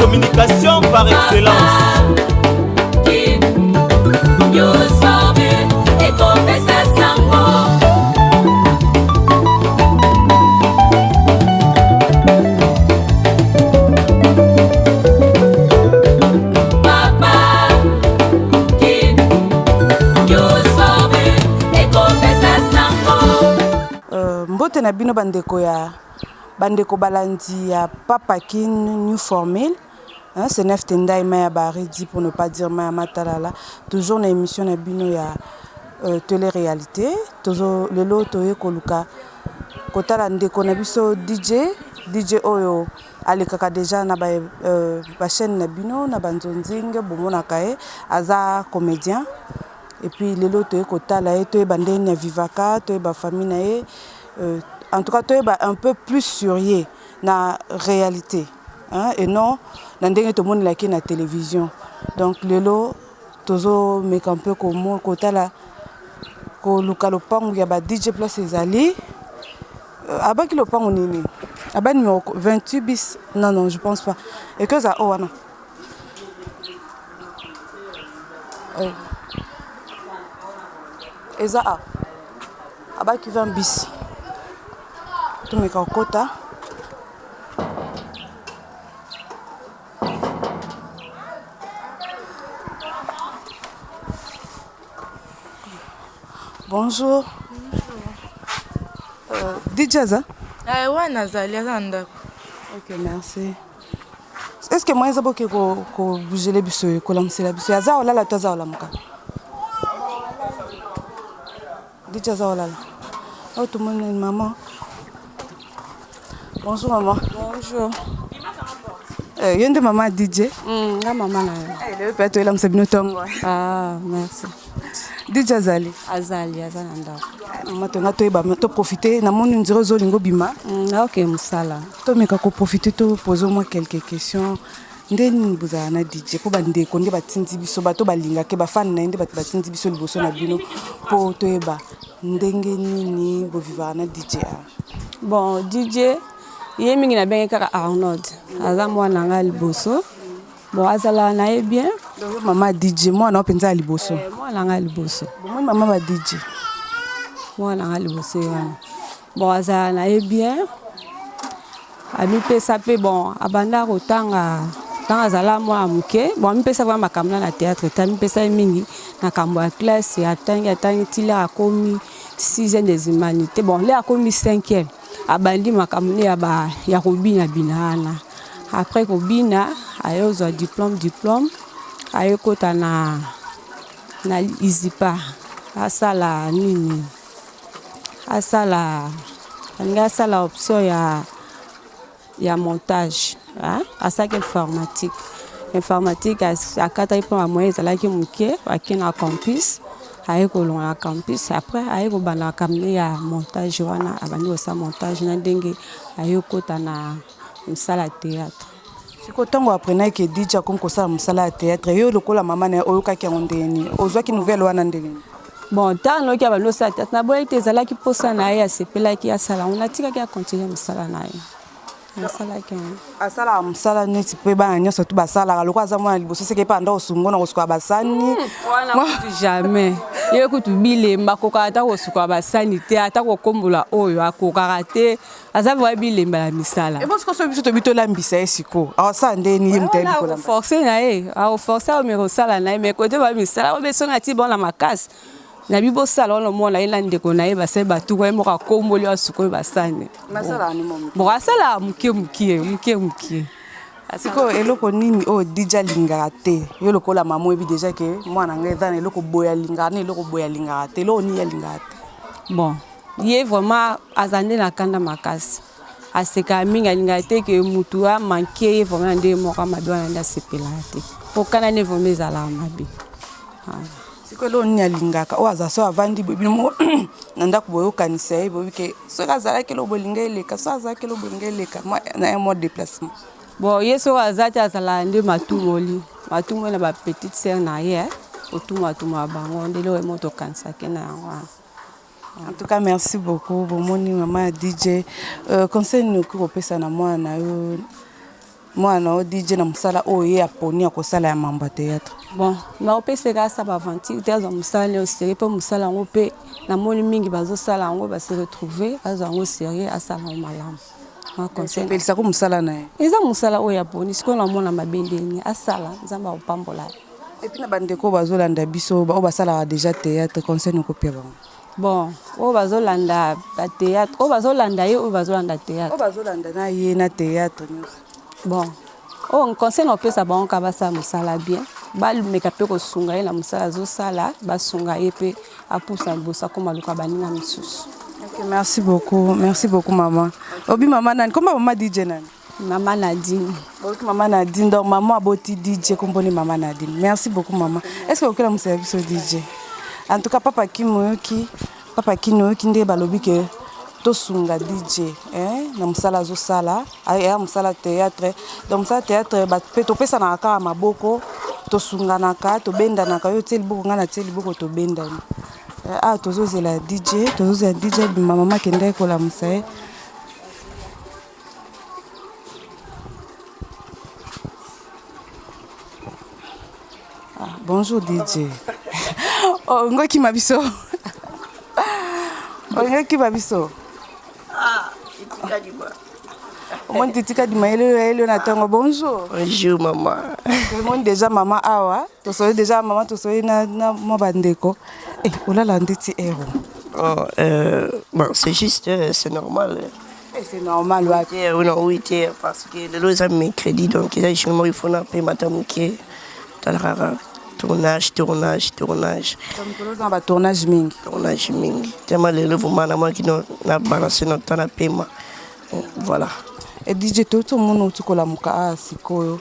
communication par excellence. Mbote na bino bandeko ya bandeko balandi ya Papa Kin New Formel. C'est neuf tendai maya baridi pour ne pas dire maya matalala. Toujours na émission na bino ya télé-réalité. Toujours lelo toye koluka kotala ndeko na biso DJ oyo alekaka déjà na ba chaîne na bino na banzonzinge bomona kae aza comédien. Et puis lelo toye kotala toye bandeni ya vivaka toye ba famille na ye. En tout cas, tu es un peu plus sérieux dans la réalité. Hein, et non, dans la télévision. Donc, le lot, toujours me camper comme moi, côté là, ko lukalopang ya ba DJ Place Ezali. Aba ki lopang onini. Aba numéro 28 bis. Non, je pense pas. Et que ça, oh non. Et ça, aba ki 20 bis. Tout mes cocota. Bonjour. DJ Aza? Ouais, Nazali, Azanda. Ok, merci. Est-ce que moi, je peux bouger les bus, que lancer la bus? Aza, la taza, la muka. DJ Aza, la. Oh, tout le monde est une maman. Bonjour maman. Bonjour. Yende maman DJ. La maman là. Elle est peut-être là m'sabino tongo. Ah, merci. DJ Azali. Azali, Azanda. Matonga to eba to profiter na moni ndiro zo lingo bima. OK, musala. To meka ko profiter to poser moi quelques questions. Ndeni buzana na DJ ko bande ko nde batindi biso bato balinga ke ba fan na inde bato batindi biso liboso na bino po to eba ndenge nini bo vivana na DJ. Bon, DJ ye mingi na benga kaka Arnold. Aza mwana nga liboso. Bon, azala na ye bien. Donc maman DJ mwana openza liboso. Mwana nga liboso. Bon maman ba DJ. Mwana nga liboso wana. Bon, azala na ye bien. Ami pesa pe bon, abanda kotanga tanga azala mwana muke. Bon, ami pesa vraiment makamna na théâtre, tami pesa mingi na kambo ya classe ya tangi tila akomi 6e des humanités. Bon, là akomi 5e. Abandi makamune ya kobina binana. Après kobina ayo zo diplôme ayo kota na Izipa asala nini asala option ya montage hein asaka informatique akata ipo moyen ezalaki muke akina campus aye kolonga campus après aye kobanda kamne ya montage wana abandi osa montage na ndenge aye kota na msala théâtre. Siko tango aprenait que DJ comme ko sala msala théâtre yo lokola mama na oyo kaki ngondeni ozwa ki nouvelle wana ndenge. Bon tant que abandi osa théâtre na boye ezalaki posa na ye asepelaki asala on atika ki a continuer msala na ye. Asala msala neti pe ba nyoso tu basala lokwa za mwana liboso seke pa ndo osungona kosuka basani wana jamais ye kutu bilemba kokata kosuka basani te ata kokombola oyo akokaka te azava bilemba la misala e bosko so biso to bitola mbisa esiko awasa ndeni ye mtebi kola forcer na ye a forcer o mero sala na ye me kote ba misala o besonga ti bon la makasi na bibo sala on mona ina ndeko na ye basai batu ko moka komboli asuko basane masala ni mom bon asala muke asiko eloko nini o DJ lingaka te yo lokola mamo ebi déjà que mwana ngeza na eloko boya lingaka na eloko boya lingaka te lo ni ya lingaka te bon ye vraiment azande na kanda makasi aseka minga lingaka te ke mutu a manqué vraiment nde moka madwana nda sepela te pokana ne vraiment ezala mabe siko lo ni ya lingaka o azaso avandi bino nanda kuboyo kanisa ye bobike so kazala ke lo bolinga eleka so azala ke lo bolinga eleka na un mode déplacement. Bon, yeso azati azala nde matumoli na ba petite sœur na ye otuma bango ndelo emoto kanisa ke na yango. En tout cas, merci beaucoup. Bon, mon maman DJ. Conseil nous que pesa na moi na yo mwana o DJ na mosala oyo ye aponi akosala ya mambo ya théâtre. Bon naopesaka asa baaventure te azwa mosala ne oserie mpe mosala yango mpe namoni mingi bazosala yango base retrouve azwa yango serie asala yango malamu. Opelisaka mosala na ye eza mosala oyo aponi sikoyo namona mabendeni asala nzambe akopambola ye. epuis na bandeko bazolanda biso oyo basalaka déjà théâtre conseil okopia bango. Bon oyo bazolanda bathéâtre oyo bazolanda ye oyo bazolanda théâtre oyo bazolanda na ye na théâtre nyonso. Bon oyo conseil naopesa bango ka basala mosala bien balumeka mpe kosunga ye na mosala azosala basunga ye mpe apusa liboso akoma luka baninga misusu. Merci beaucoup maman. Obi maman nani komba maman DJ nani? Maman Nadine. Ok maman Nadine donc maman aboti DJ komponi maman Nadine. Merci beaucoup maman. Est-ce que okela mosala biso DJ? En tout cas papa Kimoyoki nde balobi ke tosunga DJ na mosala azosala aya mosala théâtre donc mosala théâtre pe topesanaka kaka maboko tosunganaka tobendanaka yo tie liboko nga na tie liboko tobendani. Tozozela DJ bima mama kende ekolamusa ye. Bonjour DJ. Ngoki mabiso. Ngoki mabiso. Itika Dima. Mon titika Dima ele na tango bonjour. Bonjour maman. Tout le monde déjà maman awa. To soyez déjà maman to soyez na mo bandeko. Olala ndeti ero. Bon, c'est juste c'est normal. C'est normal ouais. Oui, parce que le lot ça mes crédits donc il faut na payer madame qui talara tournage. Donc on va tournage mingi. Tellement le vraiment na moi qui na balancer notre temps à paiement. Voilà. Et DJ tout monde tu kola muka sikoyo.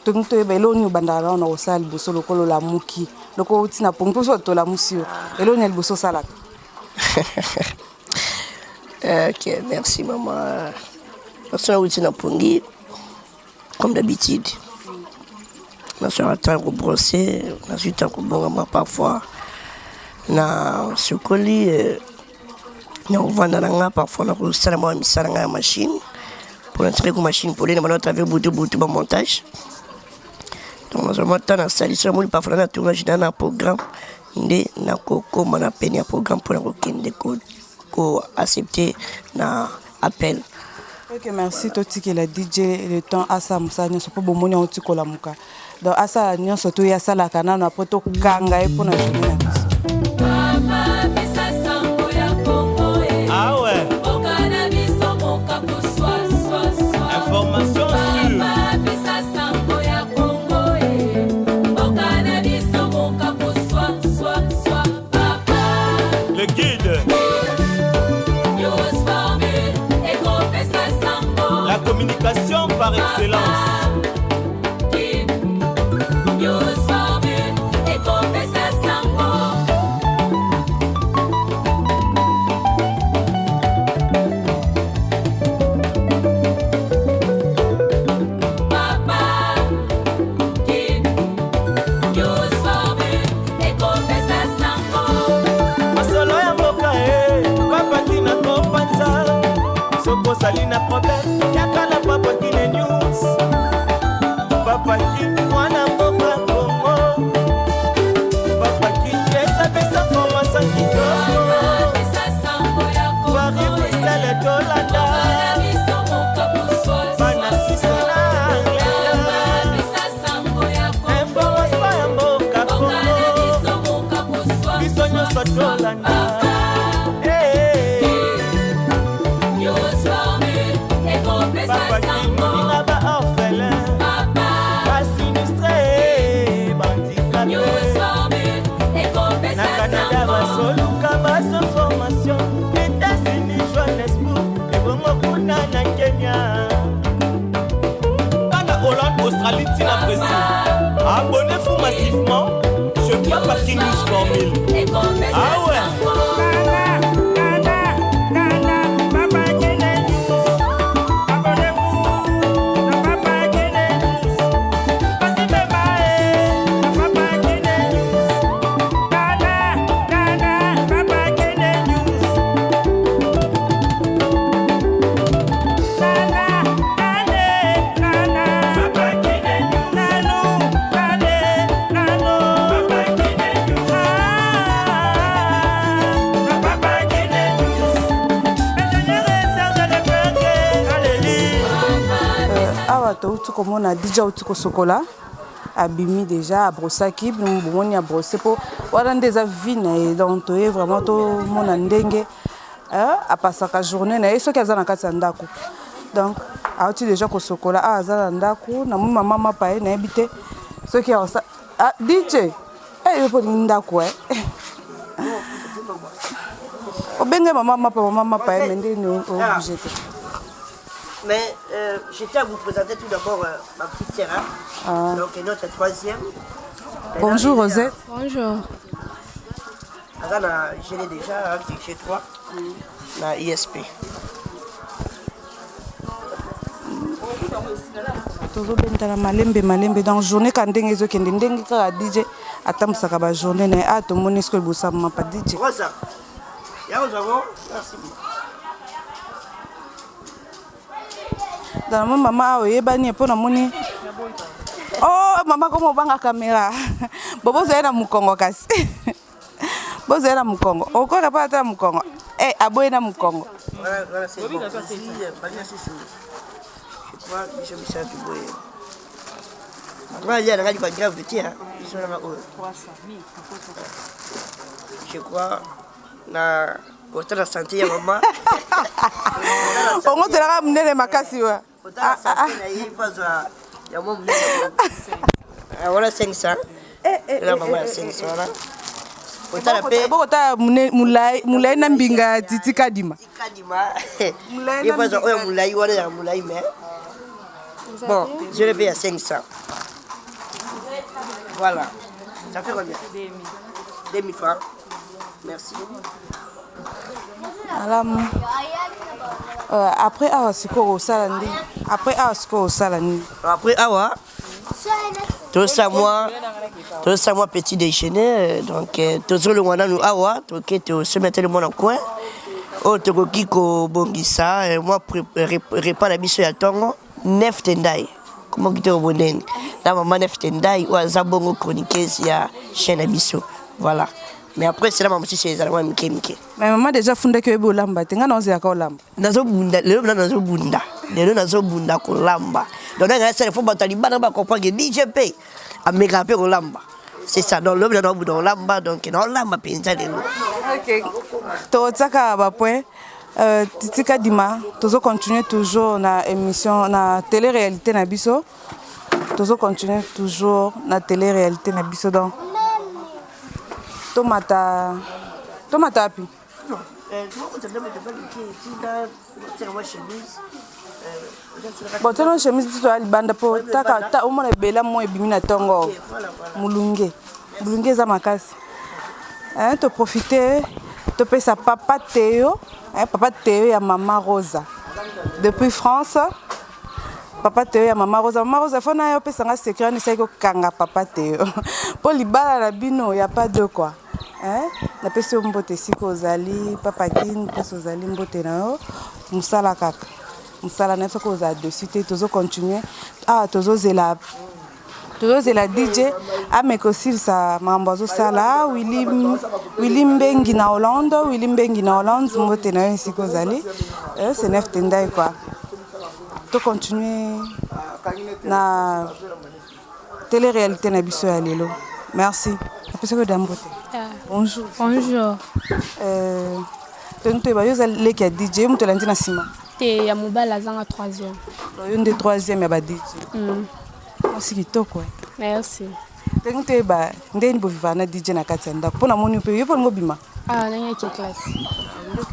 Tonto ebelo ni bandala na osali boso lokolo la muki. Loko utina ponto so to la musio. Elo ni boso salaka. Ok, merci maman. Parce que utina pongi comme d'habitude. On a sur le temps pour brosser, on a sur le temps pour bon parfois. Na sukoli on vend dans la parfois on a seulement mis ça dans la machine pour entrer la machine pour les demander à travers bout montage. Donc nous avons tant installé sur le parfois on a tourné dans un programme ndé na koko mana peine un programme pour le ko accepter na appel. Ok, merci Toti que la DJ le temps à ça musa nyo so po bomoni on ti kola muka. Donc à ça nyo so to ya sala kana na poto kanga e pona journée. Ah ouais. Information sûre. Le guide. La communication par excellence. Salina problème, yaka la papa qui les news. Papa qui mwana mboka Congo. Papa qui laisse sa formation qui donne. Paris Bruxelles Dolanda. Banasisa na information ya mboka Congo. Biso nyonso Dolanda. Abonnez-vous massivement, je crois pas qu'il nous formule. Ah ouais. awa touti komona DJ auti kosokola abimi déjà abrosaki bomoni abrosé mpo wana nde eza vie na ye donc toye vraiment tomona ndenge apasaka journée na ye soki aza na kati ya ndako donc auti déjà kosokola awa aza na ndako namoni mama mapa ye nayebi te soki aosa DJ yo mpo lingi ndako obenge mama mapa ye me nde obligé te. Mais je tiens à vous présenter tout d'abord ma petite sœur, donc notre troisième. Bonjour Rosette. Bonjour. Je l'ai déjà chez toi, la ISP. tozobentana malembe donc journée ka ndenge ezokende ndenge kaka DJ atambusaka bajournée na ye tomoni sikoyo libosa mapa DJ. Merci. Dans mon maman oyebani mpo namoni mama komo obanga caméra bobo zoye na mukongo kasi bozoye na mukongo okoka pa ata mukongo aboye na mukongo Voilà, c'est bon. Je crois na côté la santé ya maman. Ongo telaka munene makasi wa. Voilà 500. La maman a 500 là. Bokota mulai na mbinga titi kadima. Il faut ça mulai wana ya mulai mais. Bon, je le paye à 500. Voilà. Ça fait combien? 2000 francs. Merci. Après awa siko salandi. Après awa tout ça moi petit déjeuner donc tout le monde nous awa donc tu se mettre le monde en coin oh tu ko bongisa moi repas la biso ya tongo nef tendai comment tu bonene la maman nef tendai ou zabongo chroniqueuse ya chaîne biso voilà. Mais après c'est la maman aussi c'est la maman mike. Mais maman déjà funda ke bolamba te ngana ozi akao lamba. Nazo bunda ko lamba. Donc là c'est faut batali bana ba comprendre DJP a méga pe ko lamba. C'est ça donc l'homme dans boudon lamba donc non lamba penza de l'eau. OK. To tsaka ba point titika dima tozo continuer toujours na émission na télé-réalité na biso. Tozo continuer toujours na télé-réalité na biso donc Tomata api. Bon, tu as une chemise tu as libanda po ta omona bela mo ebimi na tongo. Mulunge za makasi. To profiter to pesa papa Théo ya maman Rosa. Depuis France. Papa Théo ya maman Rosa fona yo pesa nga secret ni sai ko kanga papa Théo. Po libala la bino ya pas de quoi. Na pesi mbote siko ozali papa kin pesi ozali mbote na yo musala kaka musala na soko za dessus te tozo continuer tozo zela DJ amekosil sa mambazo sala Willy Mbengi na Hollande mbote na yo siko ozali c'est neuf tendai quoi to continuer na télé-réalité na biso ya lelo merci apesa ko dambote. Bonjour. Donc tu vas aller qui a DJ ou tu l'as dit na sima. Te ya mobala zanga 3e. Une des 3e ya ba DJ. Merci kitoko. Merci. Donc tu ba ndeni bo vivre na DJ na kati ndako. Pona moni pe yo pona ngobima. Nanga ki classe. Nanga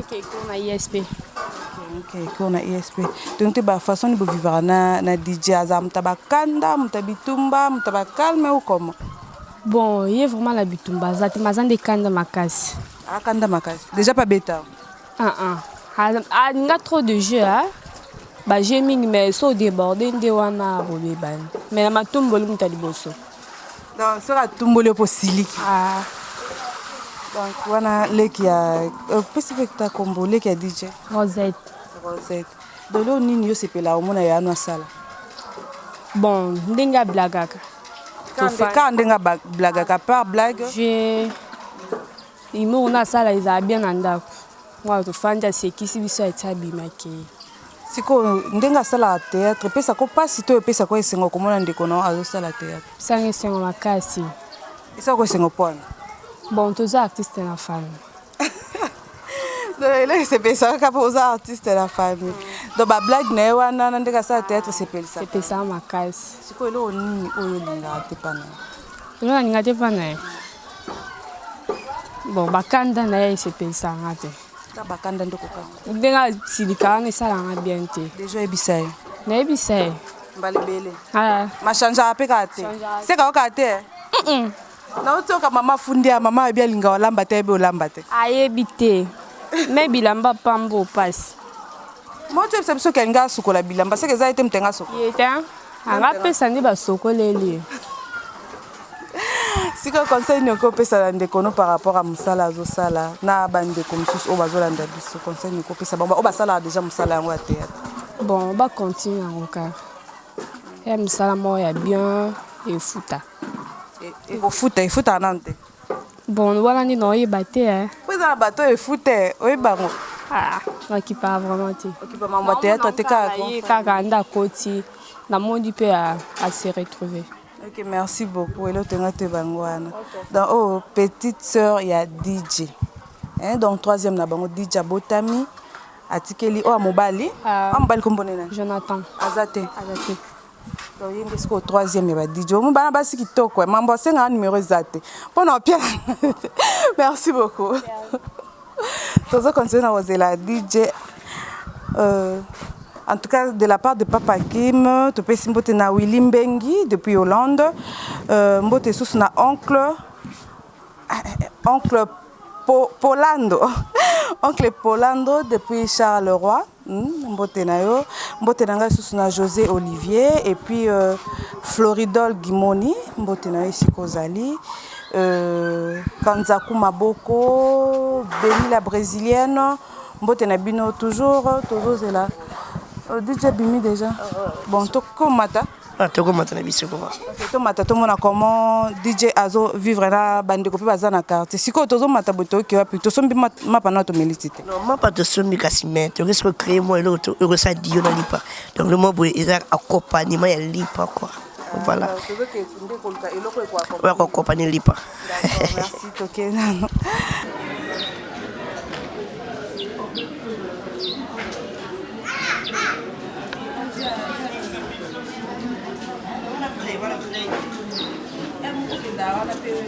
ki ko na ISP. OK, ko na ISP. Donc tu ba façon ni bo vivre na DJ azam tabakanda, mutabitumba, mutabakalme ou comment? Bon, il y a vraiment la bitumba. Zati mazande kanda makasi. Kanda makasi. Déjà pas bêta. Il y a trop de jeux. Bah j'ai mis mais so débordé ndewana bobeban. Mais ma tumbolo mutaliboso. Donc sera tumbolo posili. Donc wana leki ya specifique ta combo leki ya DJ Rosette. Donc là nini yo sepela omona ya na sala. Bon, ndinga blagaka. Quand ndenga blague part blague on a ça là ils a bien andako moi to fanda c'est qui si biso eta bimaki siko ndenge asalaka théâtre epesaka mpasi to epesaka esengo komona ndeko na azosala théâtre sanga esengo makasi esaka esengo mpona bon toza artiste na famille eleki sepelisa kaka mpo oza artiste na famille donc bablage na ye wana na ndenge asala théâtre sepelisa makasi sikoyo eloko nini oyo olingaka te pana eloko nalinga te pana ye bon bakanda na ye esepelisanga te ta bakanda nde kokanga ndenge asilika wana esalanga bien te deja oyebisa ye nayebisa ye mbalebele Ah. machangeaka mpe kaka te seka okaa te nauti oka mama fundi ya mama ayebi alinga olamba te ayebi olamba te ayebi te me bilamba pamba opasi moti oyebisa biso ke alinga asukola bilamba seke eza ye te motenga asukola ye te anga pesa nde basokoleli sikoyo conseil nini okopesa na ndeko no par rapport à mosala azosala na bandeko mosusu oyo bazolanda biso conseil nini okopesa bango oyo basalaka deja mosala yango ya théâtre bon bacontinue yango kaka ya misala moko ya bien efuta ekofuta efutaka nano te bon wana nde naoyeba te po eza na bato oyo efute oyebango nakipaka vraiment te okipa mambo ya théâtre te kaka nde akoti namoni mpe ase retrouver. Ok, merci beaucoup. Et l'autre, dans oh, petite sœur, il y a DJ. Hein, donc, troisième, là, DJ Botami. Atikeli, oh, Mobali. Mobali, comment on est? Jonathan. Azate. Azate. Donc, il y a troisième, il y a DJ. Mobali, c'est qui toque, quoi. Mambo, c'est un numéro Zate. Bon, non, Pierre. Merci beaucoup. Tout ça, continue à oser la DJ. En tout cas, de la part de Papa Kim, tu peux Mbote na Willy Mbengi depuis Hollande, Mbote sous na oncle Polando, oncle Polando depuis Charleroi, Mbote na yo, Mbote na sous na José Olivier et puis Floridol Gimoni, Mbote na ici Kozali, Kanzaku Maboko, Béni la brésilienne, Mbote na bino toujours c'est là. DJ Bimi déjà. Bon, comment mata? Toko mata na biso comment? To mata to mona comment DJ Azo vivre na bande ko pe bazana carte. Siko tozo mata boto ki wapi to sombi mapa na to melicité. Non, mapa to sombi kasime. To risque créer moi l'autre ça dio na lipa. Donc le mot est accompagnement ya lipa quoi. Voilà. Ouais, accompagner lipa. D'accord, merci Toké.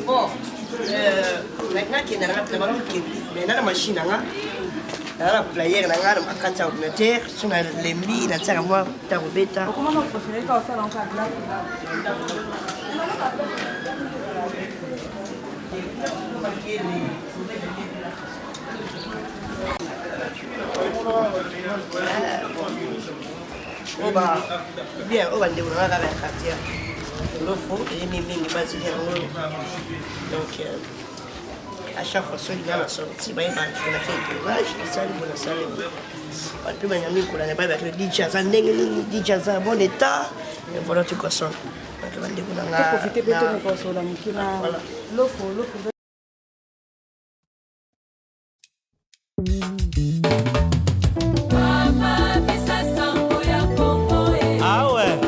Bon, maintenant qu'il y a la machine, la player, la carte ordinateur, sur les billes, la terre à moi, ta bêta. Comment vous préférez quand ça dans chaque là? On va bien, on va développer la quartier. Le fond et les brésiliens. Donc, à chaque fois, il y a la sortie, il y a un tournage, il y a un DJ, il y a un bon état, et voilà, tu consommes. Profitez de ton console, Ah ouais.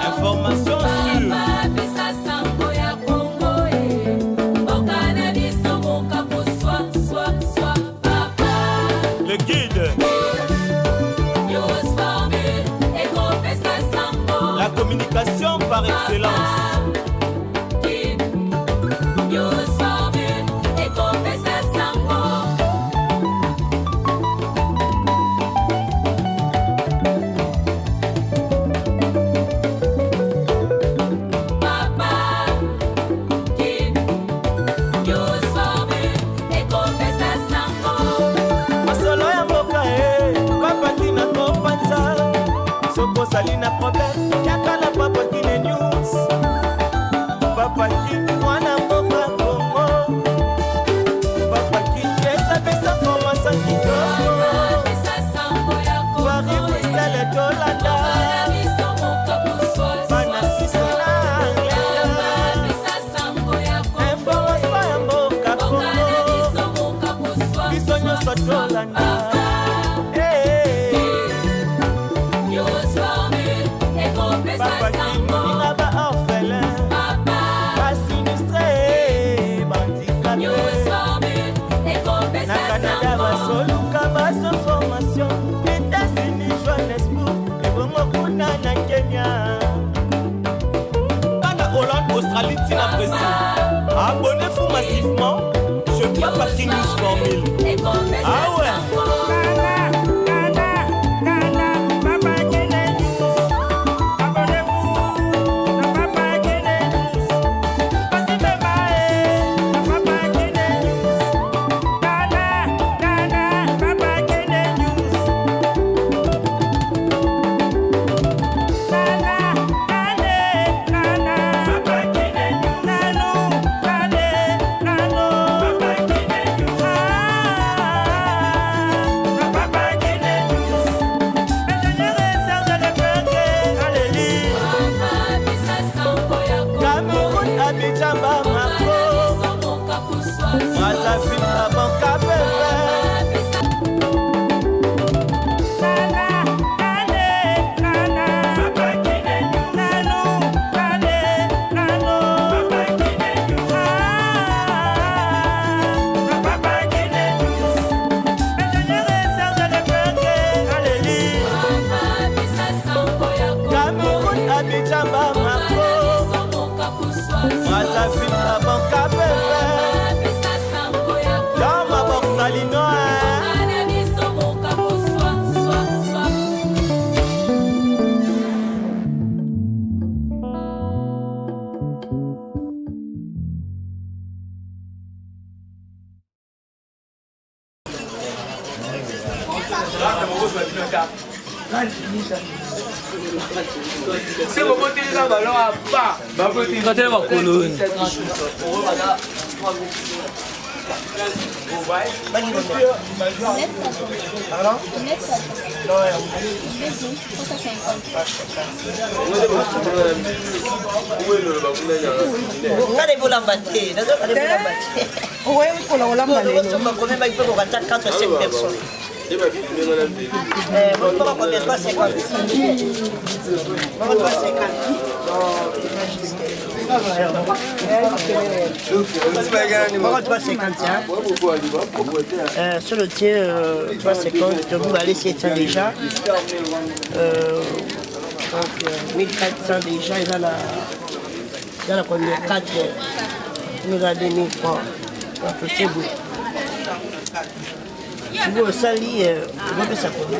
Information le guide. La communication par excellence. Salina problème, yaka la papa qui les news. Papa qui mwana mboka Congo. Papa qui esa pesa formation qui go. Paris Bruxelles Dolanda. Bana sisona information ya mboka Congo. Biso nyonso Dolanda. basse formation États-Unis, Johannesburg et Bomokuna na Kenya. Ghana, Hollande, Australie, Tina, Brésil. Abonnez-vous massivement. Je ne peux pas qu'il nous formule. Ah ouais. C'est bon, côté là, ballon à pas. Bah, côté là, ma colonne. Nade bola mbate, nazo kade bola mbate. Ouais, pour la Hollande. On va combien il peut attaquer 4 à 5 personnes. Moi, je pas combien 350. Moi, 350. Moi, 350. Sur le tien, 350. Je vous allez 700 déjà. Donc, 1400 déjà. Il y a la combien 4. Nous a donné 3. C'est beau. Si vous sali, vous pouvez ça combien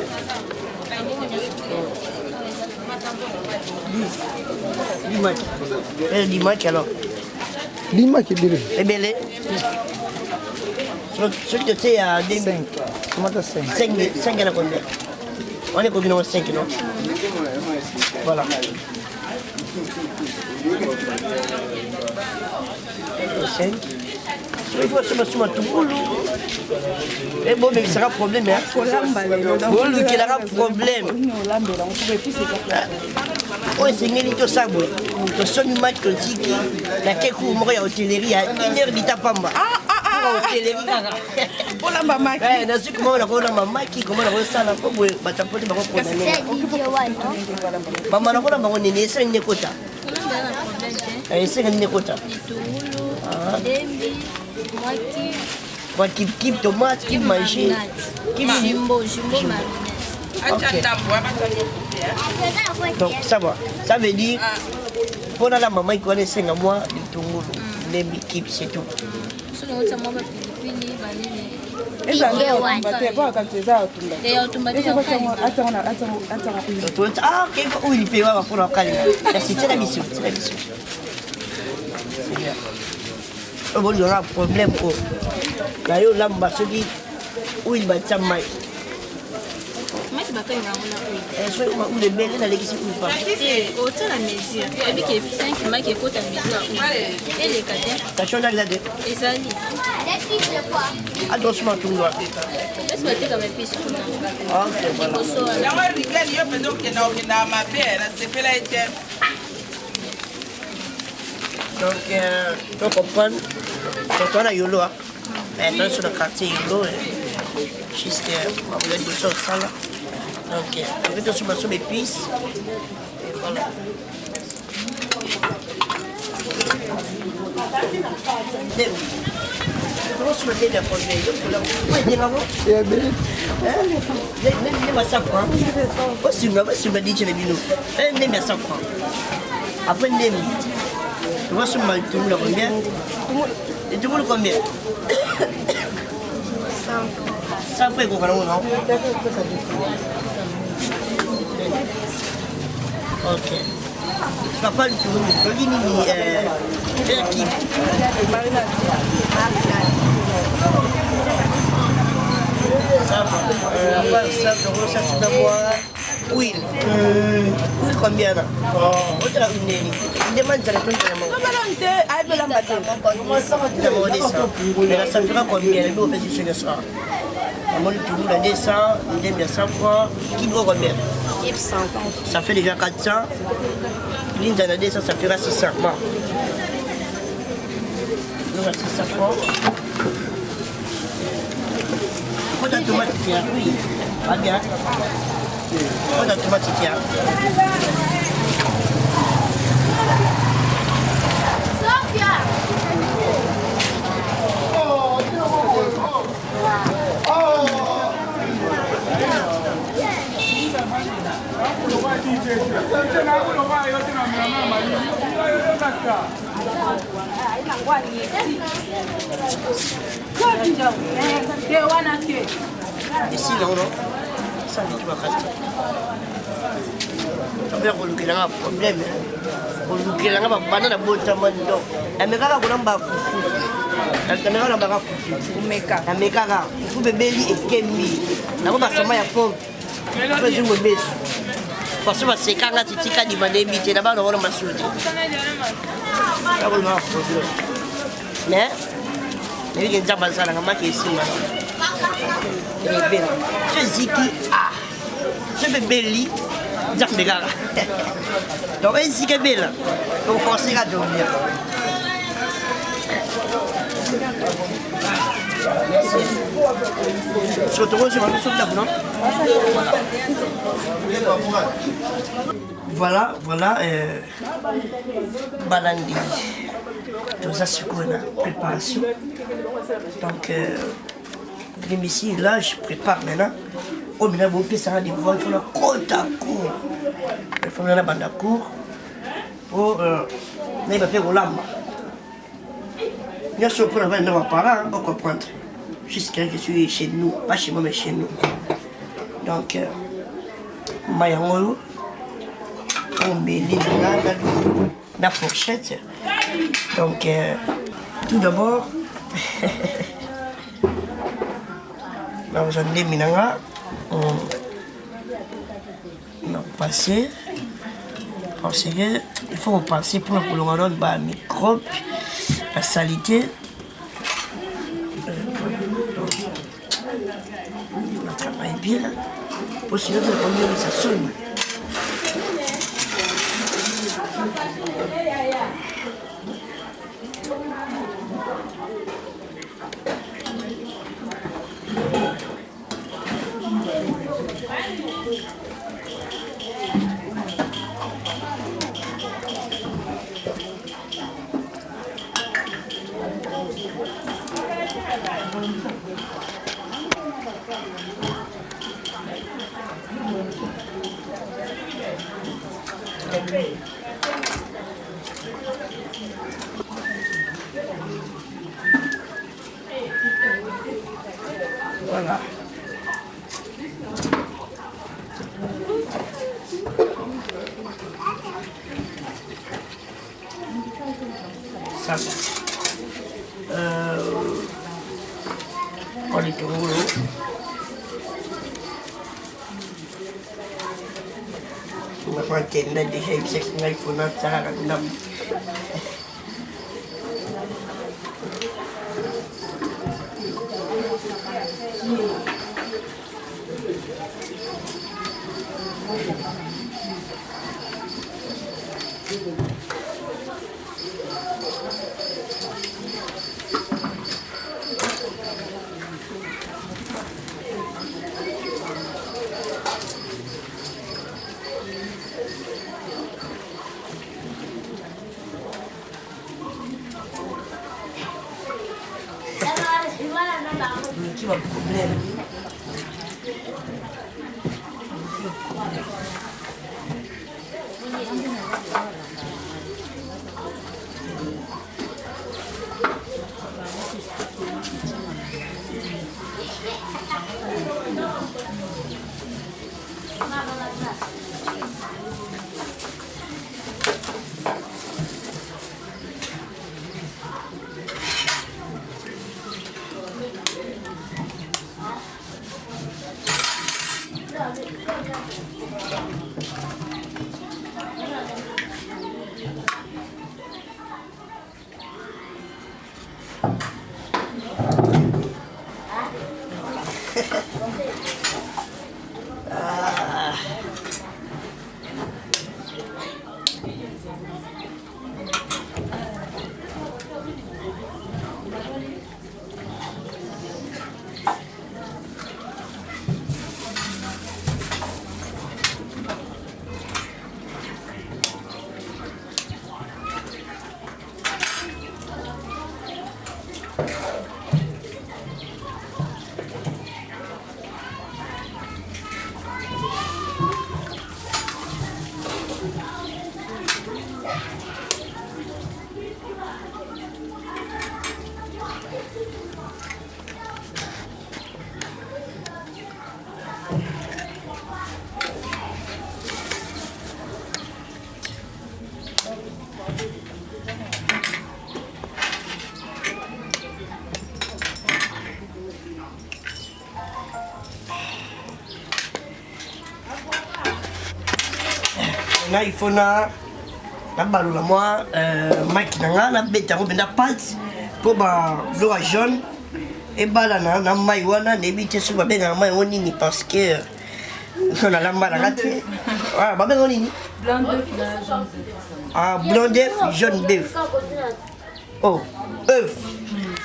10 matchs. 10 matchs alors 10 matchs est bien. Et belé. Celui de thé à 5. Comment t'as 5 5 à combien? On est combien 5 non? Voilà. 5. Il faut se mettre sur tout boulot. Et bon, mais ça sera problème. Bon, il aura problème. Oui, c'est une élite au sabre. Le son du match, le tiki, la kekou, moi, il y a hôtellerie à 1h d'Itapamba. Hôtellerie. Pour la maman. Ouais, dans ce comment on a la maman qui, comment on a ça, la pauvre, bah, t'as pas de maman pour la maman, on a maman, on est c'est une écota. C'est une écota. Moi qui tomate, qui mange, qui jimbo, donc ça va. Ça veut dire pour la maman qui connaît 5 mois du Tungulu, les équipes c'est tout. Ah ok, où il peut avoir pour la calme. C'est la mission, c'est la mission. Bon, il y aura un problème. Là, il y a un celui où il va être mal. Où les belles dans l'église ou pas? Autant la mesure. Et puis qu'il y a 5 mains qui écoutent la mesure. Et les cadets. Ça change la date. Et ça lit. Attention à tout le monde. Laisse-moi te comme un peu sur le Ok, voilà. Donc, tu comprends, quand on a Yolo, maintenant sur le quartier Yolo, juste, on va mettre 200 ça là. Donc, on met sur mes épices. Et voilà. Comment se mettait la première? C'est bien. Même à 100 francs. Si vous me dites que les binous, même à 100 francs. Après, même. Tu vois, ce mal, tout le monde combien? Et tout le monde combien? 100 francs, qu'on va non? Ok. Tu vas pas du tout. Regarde, qui? Ça va. Après, ça, ça, tu dois boire. Oui. Oui, combien là? On te l'a une année. Il demande de la tonne de la main. Mais là, ça fera combien? Nous, on fait du sur le soir. On le tout la 200, il donne 100 francs. Qui doit combien? 100. Ça fait déjà 400. L'une dans la 200, ça fera 600. Bon. Nous, on a 600 francs. Quand la tomate tient, oui. Pas bien. Quand la tomate tient. Ici, non, non. Ça, c'est qui va faire ça. Ça veut dire qu'on a un problème. On a un problème. On a un donc ici que belle, donc forcer à dormir. Voilà, balandi. Tout ça c'est quoi la préparation. Donc ici là je prépare maintenant. Oh mais là vous pouvez ça des voix, il faut la côte à court. Il faut la bande à court. Oh là il va faire au lame. Bien sûr pour avoir nos parents, on comprend. Jusqu'à je suis chez nous, pas chez moi mais chez nous. Donc mayango on met les la fourchette. Donc tout d'abord nous avons des minanga. On a passé parce qu'il faut passer pour que l'on ait des microbes, la saleté. On travaille bien pour que ça sonne. Voilà. Ça va. On est au boulot. On va prendre des déjà il faut notre ça random. tu vas problème. Là, il faut na balula moi Mike nanga na beta ko benda pats pour ba bleu jaune et balana na mai wana ne bite su ba benga mai woni ni parce que on a lamba la gâte ah ba benga ni blanc d'œuf jaune d'œuf ah blanc d'œuf jaune d'œuf oh œuf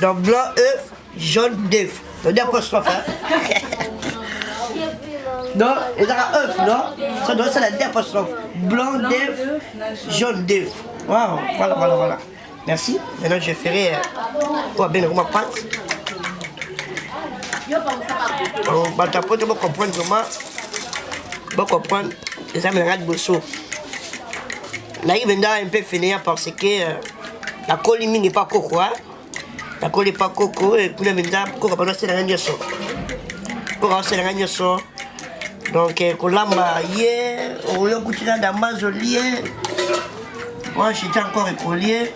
donc blanc œuf jaune d'œuf donc d'apostrophe non, il y a un œuf, non? Ça doit être la d'apostrophe. Blanc d'œuf, jaune d'œuf. Waouh, voilà. Merci. Maintenant, je ferai ma pâte. On va tapoter pour comprendre comment. Pour comprendre les aménagements de Bosso. Là, il vient un peu finir parce que la colimine n'est pas coco. La colimine n'est pas coco et puis le vient pour qu'on passe la gagne son. Pour passer la gagne son. Donc, Kolamba hier, on a goûté dans Mazolier. Moi, j'étais encore écolier.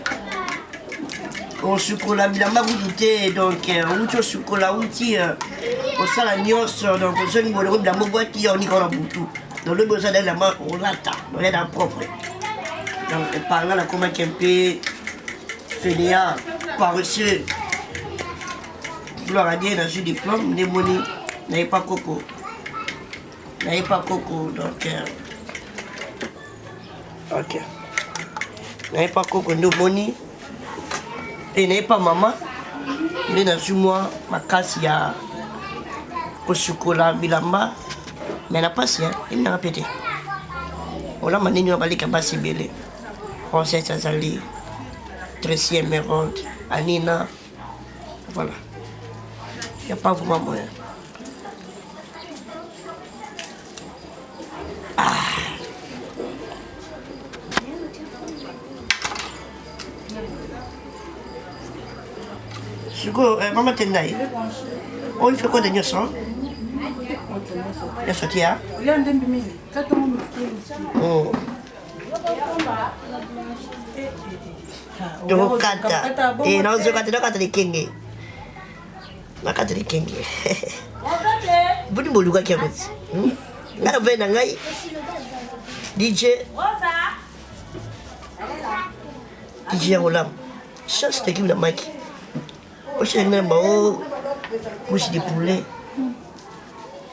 On se colla bien ma goûté. Donc, on se colla outil. On s'en a nios. Donc, on se dit, on a de la boîte qui a un boutou. Donc, le besoin de la main, on l'attend. On est dans propre. Donc, par là, la commande qui est un peu fainéant, paresseux. Gloire à Dieu, dans ce diplôme, les monnaies, n'avez pas coco. N'avez pas coco, donc ok. N'avez pas coco, nous boni. Et n'avez pas maman. Il est dans ce mois, ma casse, il y a au chocolat, bilamba. Mais elle n'a pas si, il n'a pas pété. On l'a mané, nous avons pas si belé. Princesse Azali, Tracy Emerald, Anina. Voilà. Il n'y a pas vraiment moyen. Maman Tendai. Oh, il fait quoi de Nyoson? Il a sorti, hein? Oh. Donc, kata. Et non, je vais te dire Kenge. Ma kata de Kenge. Budi boluga qui a fait. Là, on va aller DJ. DJ Olam. Chasse l'équipe de Mike. Je suis un peu couche de poulet.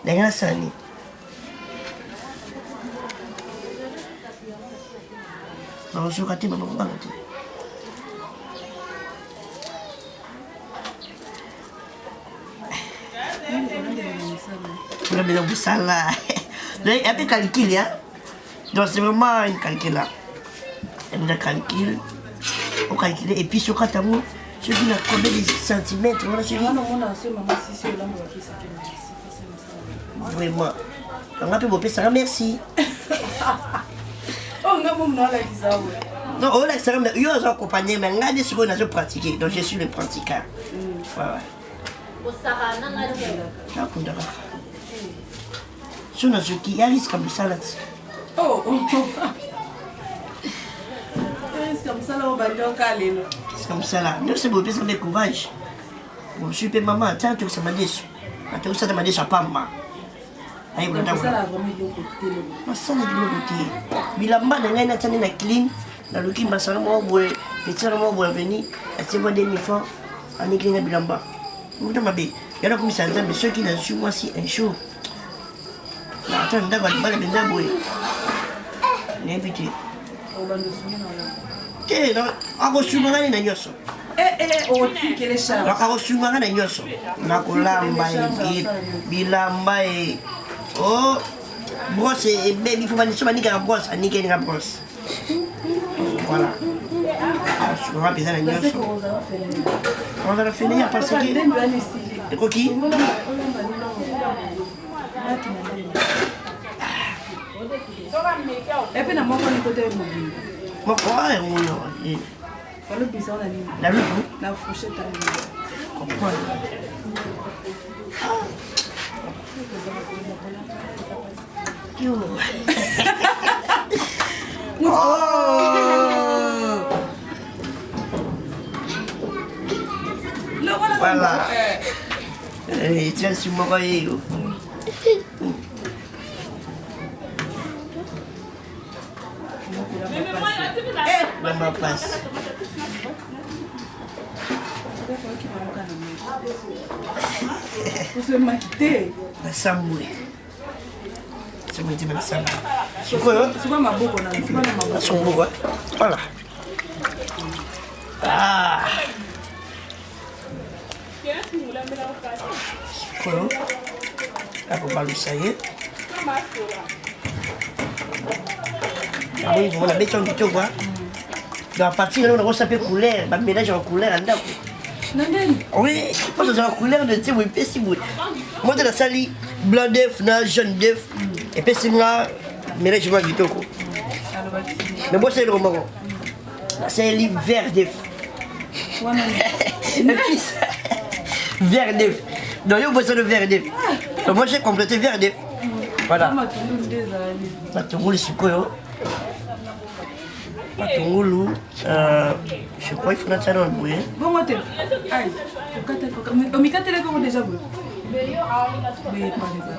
Dengan sani. Maman suka ti maman banget. On a besoin de ça là. Là, il y a un peu de calcul, hein. Donc c'est vraiment un calcul là. Il y a un calcul. On calcule et puis sur Katamou. Je dis, combien de centimètres? Voilà, chérie. Vraiment. On a pu vous ça, merci. Non, on a ça, mais il y a un accompagné, mais on a des secondes à pratiquer. Donc, je suis le pratiquant. Ouais. Je suis qui y a risque comme ça là. Oh, c'est comme ça là, on va dire calé. C'est comme ça là. Nous, c'est beau, parce qu'on a courage. Bon, je suis pas maman, tiens, tu ça m'a dit. Tu ça m'a dit, ça pas maman. Aïe, vous l'avez ça là, vraiment, il y a un côté. Mais ça, il y a un côté. Mais la main, elle a été clean. Dans le climat, ça m'a dit, les tiens, moi, vous venir. Elle s'est dit, des fois, on est clean à Bilamba. Vous m'avez il y a comme ça, mais ceux qui n'ont su moi, si un jour. Attends, on va aller bien bouer. N'invité. Eh, non, on va suivre un agneau. On va piquer les chats. On va suivre un agneau. Nakolamba, bilamba, oh, brosse, il faut pas dire que la brosse, on n'y a pas de brosse. Voilà. On va bien l'agneau. On va finir parce que. Ok. Et puis, on va côté de mon quoi est la loupe, la fourchette. Yo. Voilà. Et tiens sur mon royaume. Dans ma place. Vous me quitter. La samoué. C'est moi qui dis la samoué. C'est quoi ma boucle? C'est mon boucle. Voilà. Ah. Quoi? Là, pour parler ça y est. Ah oui, on a mis sur le tout, quoi. Dans la partie, on a reçu un peu couleur, un mélange en couleur, en d'accord. Oui, je pense que c'est en couleur de thé, oui, puis si vous. Moi, de la salle, blanc d'œuf, jaune d'œuf, et puis c'est là, mélange du tout. Mais moi, c'est le roman. C'est un livre vert d'œuf. Et puis, vert d'œuf. Donc, il y a besoin de vert d'œuf. Donc, moi, j'ai complété vert d'œuf. Voilà. Matungulu, c'est quoi? Matungulu, je crois qu'il faut mettre ça dans le bouillon. Bon, moi, aïe, on m'a dit comment déjà vous. Oui, pas déjà.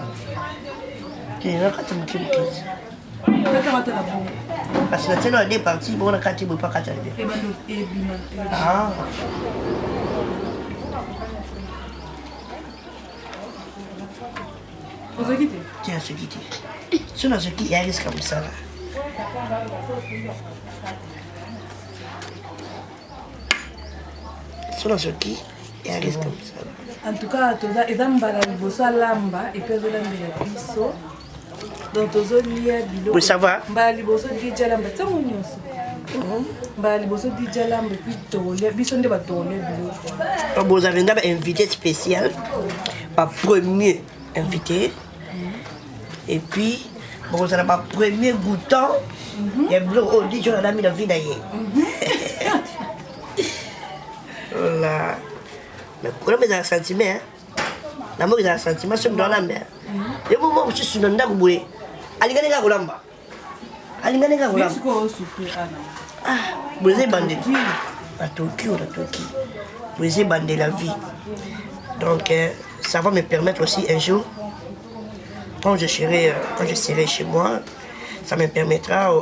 Ok, on a quatre moutons. Parce que la télé a des parties, bon, on a quatre moutons, pas quatre moutons. Ah. Vous avez quitté? Tiens, se quitter. Si on a ce qui arrive comme ça là. Si on a ce qui arrive comme ça là. En tout cas, ils ont liboso lamba et puis ils ont biso. Donc ils ont lié bilo. Oui, ça va. Ba liboso DJ lamba tsango nyoso. Ba liboso DJ lamba puis tolé biso nde ba tolé bilo. Vous avez un invité spécial, pas premier invité. Et puis, bon, ça n'a pas premier goûtant. Et bleu, on dit que j'en ai mis la vie d'ailleurs. Voilà. Mais pour les sentiments, l'amour est un sentiment, c'est dans la mer. Et au moment où je suis dans la bouée, allez, Rolamba. Allez, Rolamba. Ah, vous avez bandé. La Turquie. Vous avez bandé la vie. Donc, ça va me permettre aussi un jour. Quand je serai chez moi, ça me permettra,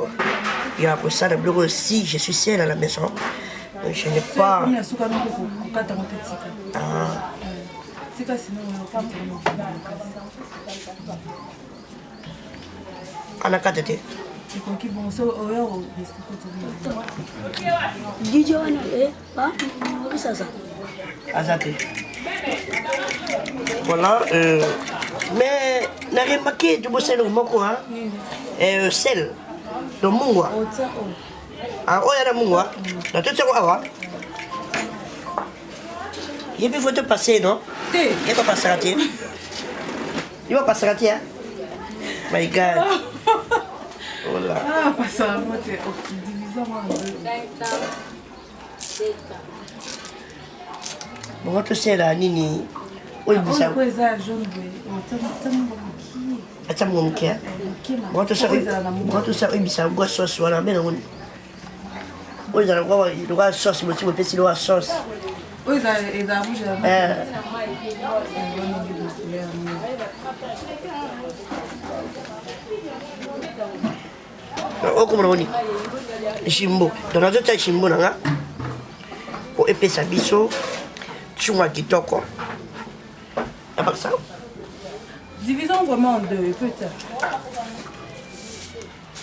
il y a pour ça le bureau aussi, je suis seule à la maison. Donc je n'ai pas... Ah. On a quatre thés. Voilà, mais n'a remarqué du beau sel au moko, hein? Sel, le mungwa. Ah, oh, il y a le mungwa. La tête, c'est quoi? Il faut te passer, non? Il va passer à rater. Il va passer à rater, hein? My God. Oh là. Ah, passer à rater. Divisez-moi en deux. Bon, tu sais là, Nini. Oui, ça. Oui, ça, jaune. Acha mumke. Moto sa ibisa gwa sauce wala mena woni. Oui, ça gwa il doit sauce mo tibo pesi doit sauce. Oui, ça et ça bouge. O como woni. Shimbo. Donc nazo ta shimbo nanga. O epesa biso chuma kitoko. Apa ça? Divisons vraiment en deux, peut-être.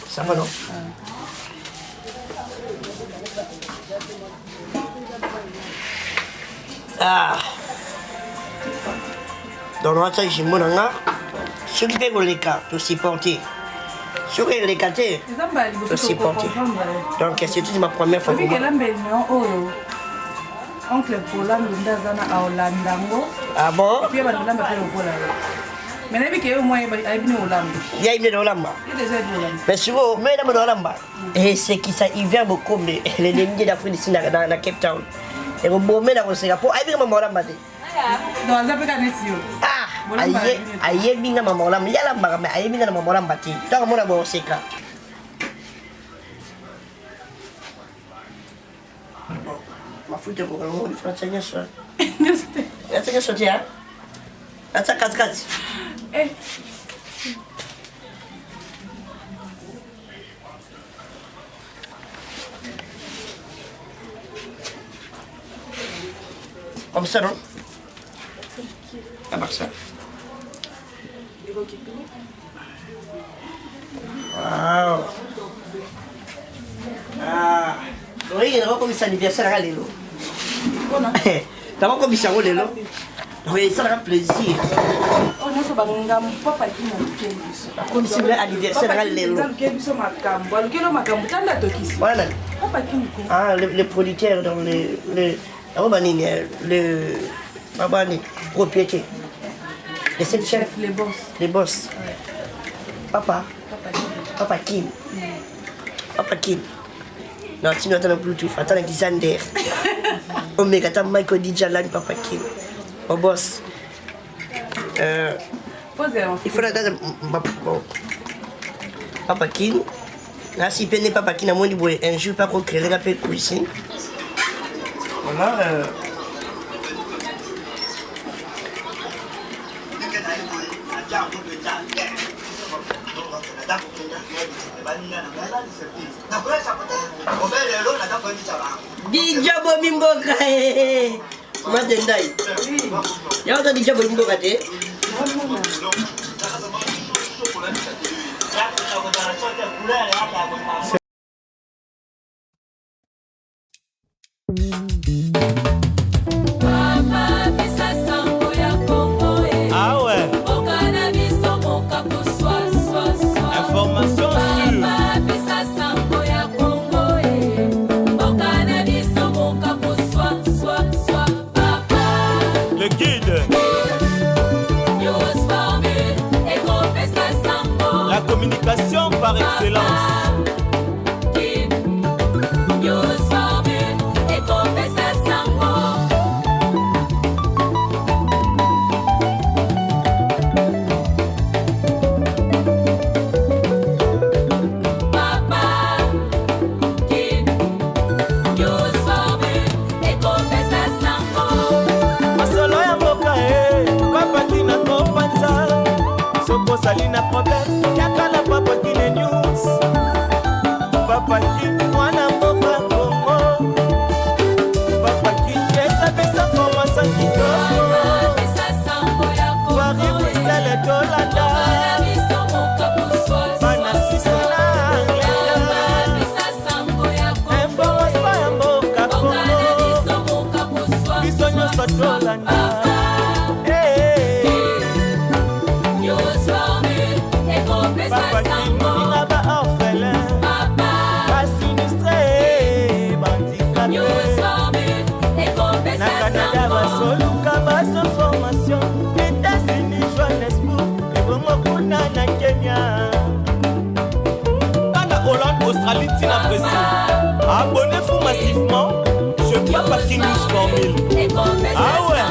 Ça va, non? Ah. Donc, on va faire chez moi, ceux qui peuvent les cas, pour supporter. Ceux qui les cas, pour supporter. Donc, c'est ma première fois. Oncle Paula Ndazana à Hollande. Ah bon? Et puis, il y a mais il y a au moins il y a une Hollande. Il y a une Hollande. Mais souvent, mais dans Hollande. Et c'est qui ça, il vient beaucoup, mais les ennemis d'Afrique ici dans Cape Town. Et au moment où c'est là, pour aller à Hollande. Dans un peu d'années. Ah, aïe, bien à Hollande. Il y a la marque, mais aïe, bien à Hollande. Dans le monde, on sait que. Ma fouille de vous, il faut enseigner ça. Enseigner ça, tiens. Attends, 4-4. Comme ça, non? Ah, bah ça. Wow. Ah. Oui, il y a un commissaire anniversaire à l'élo. D'abord, commissaire à l'élo. Oui, ça fera plaisir. Oh non, c'est pas mon gamme, papa qui m'a dit. Commissaire anniversaire à l'élo. Voilà. Ah, le producteur dans le propriété. Les sept chefs. Les boss. Les boss. Papa. Papa Kim. Papa Kim. Non, sinon, attends le Bluetooth, attends le Xander. Omega, attends Michael Dijalan, Papa Kim. Mon boss. Il faut attendre. Papa Kim. Là, si peine Papa Kim, à moins de un jour, pas qu'on crée la paix cuisine. Voilà. Dijabo mimboka matendai yaota dijabo mimboka te Ah ouais. Information sûre. Le guide. La communication par excellence. Salina problème, yaka la papa qui les news. Papa qui mwana mboka Congo. Papa qui pesa pesa formation qui go. Wari Bruxelles et Hollande. Bana Sisona information ya mboka Congo. Biso nyonso Hollande. Papa qui n'a pas orphelin. Papa qui Kenya. Dans Hollande, Australie, Tina Brésil. Abonnez-vous massivement. Je Papa King News Formule. Ah ouais.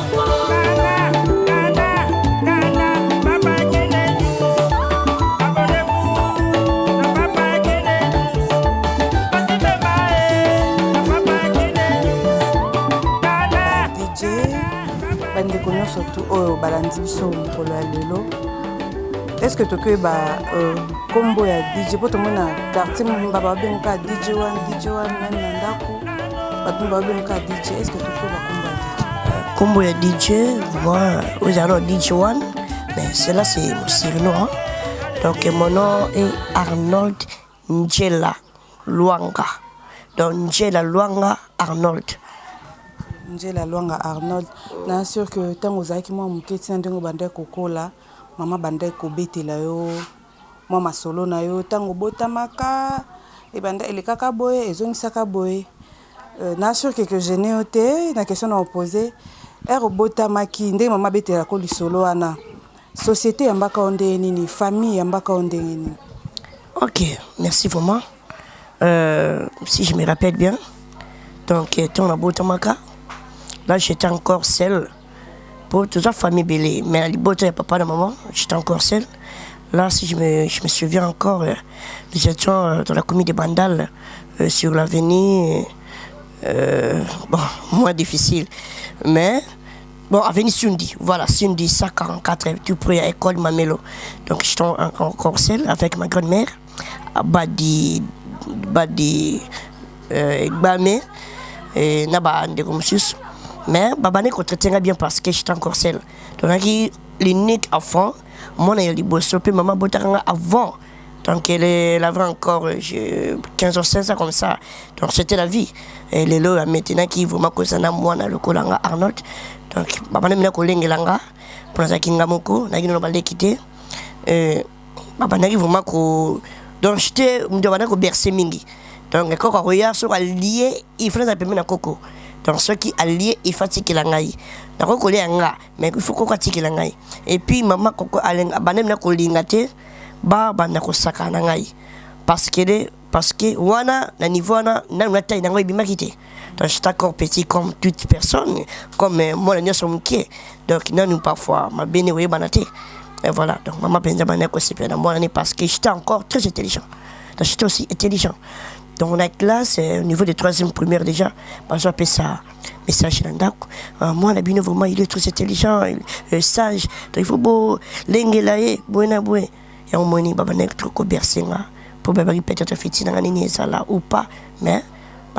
bandeko nyonso tu oyo balandi biso mokolo ya lelo est-ce que tokoyeba kombo ya dj mpo tomona quartier mobimba babengaka dj wan meme na ndako bato babengaka dj est-ce que tokoyeba kombo ya dj moi ozala dj wan mais cela c'est mon surnom hein? Donc mon nom est Arnold Njela Luanga, donc Njela Luanga Arnold. Njela Luanga Arnold. Na sûr que tant ozaki moi moke tina ndenge bande kokola mama bande kobetela yo moi masolo na yo tango botamaka e bande elekaka boye ezongisaka boye. Na sûr que je n'ai oté na question na opposé ero botamaki ndenge mama betela ko lisolo wana société yambaka onde nini famille yambaka onde nini. Ok, merci vraiment. Si je me rappelle bien, donc ton a botamaka. Là, j'étais encore seule. Pour toute la famille Bélé. Mais à l'Ibote, papa et maman, j'étais encore seule. Là, si je me souviens encore, nous étions dans la commune de Bandal, sur l'avenue. Bon, moins difficile. Mais, bon, avenue Sundi. Voilà, Sundi, 144, tout près à l'école Mamelo. Donc, j'étais encore seule avec ma grand-mère. À Badi Bamé, et Naba, Ndegomsus. Mais babane contracté bien parce que j'étais encore seule. Donc l'unique enfant, moi j'ai bossé puis maman botaranga avant. Donc elle avait encore 15 ou 16 ans comme ça. Donc c'était la vie. Et les lots maintenant qui vraiment cause moi na le kolanga Arnold. Donc babane mina kolengelanga pour ça kinga moko na kino balé quitter. Babane qui vraiment ko donc j'étais me demandais ko bercer mingi. Donc quand on regarde sur allié, il faut ça permet na coco. Donc ceux qui alliés ils fatiguent la ngaï. D'accord collé anga mais il faut qu'on fatiguer la ngaï. Et puis maman koko alenga banem na kolingate ba bana ko saka na ngaï. Parce que wana na niveau na taille na ngaï bimakité. Donc j'étais encore petit comme toute personne comme moi la son qui. Donc nous parfois ma béné oui banate. Et voilà, donc maman penza bana ko c'est bien moi parce que j'étais encore très intelligent. Donc j'étais aussi intelligent. Dans la classe, au niveau de 3e primaire déjà, j'appelle ça message d'Andako. Moi, la bino vraiment, il est très intelligent, sage. Donc il faut beau l'engelaye, buena boué. Et on m'a dit, babanek trop bersenga. Pour babari peut-être fait dans l'année ça là ou pas, mais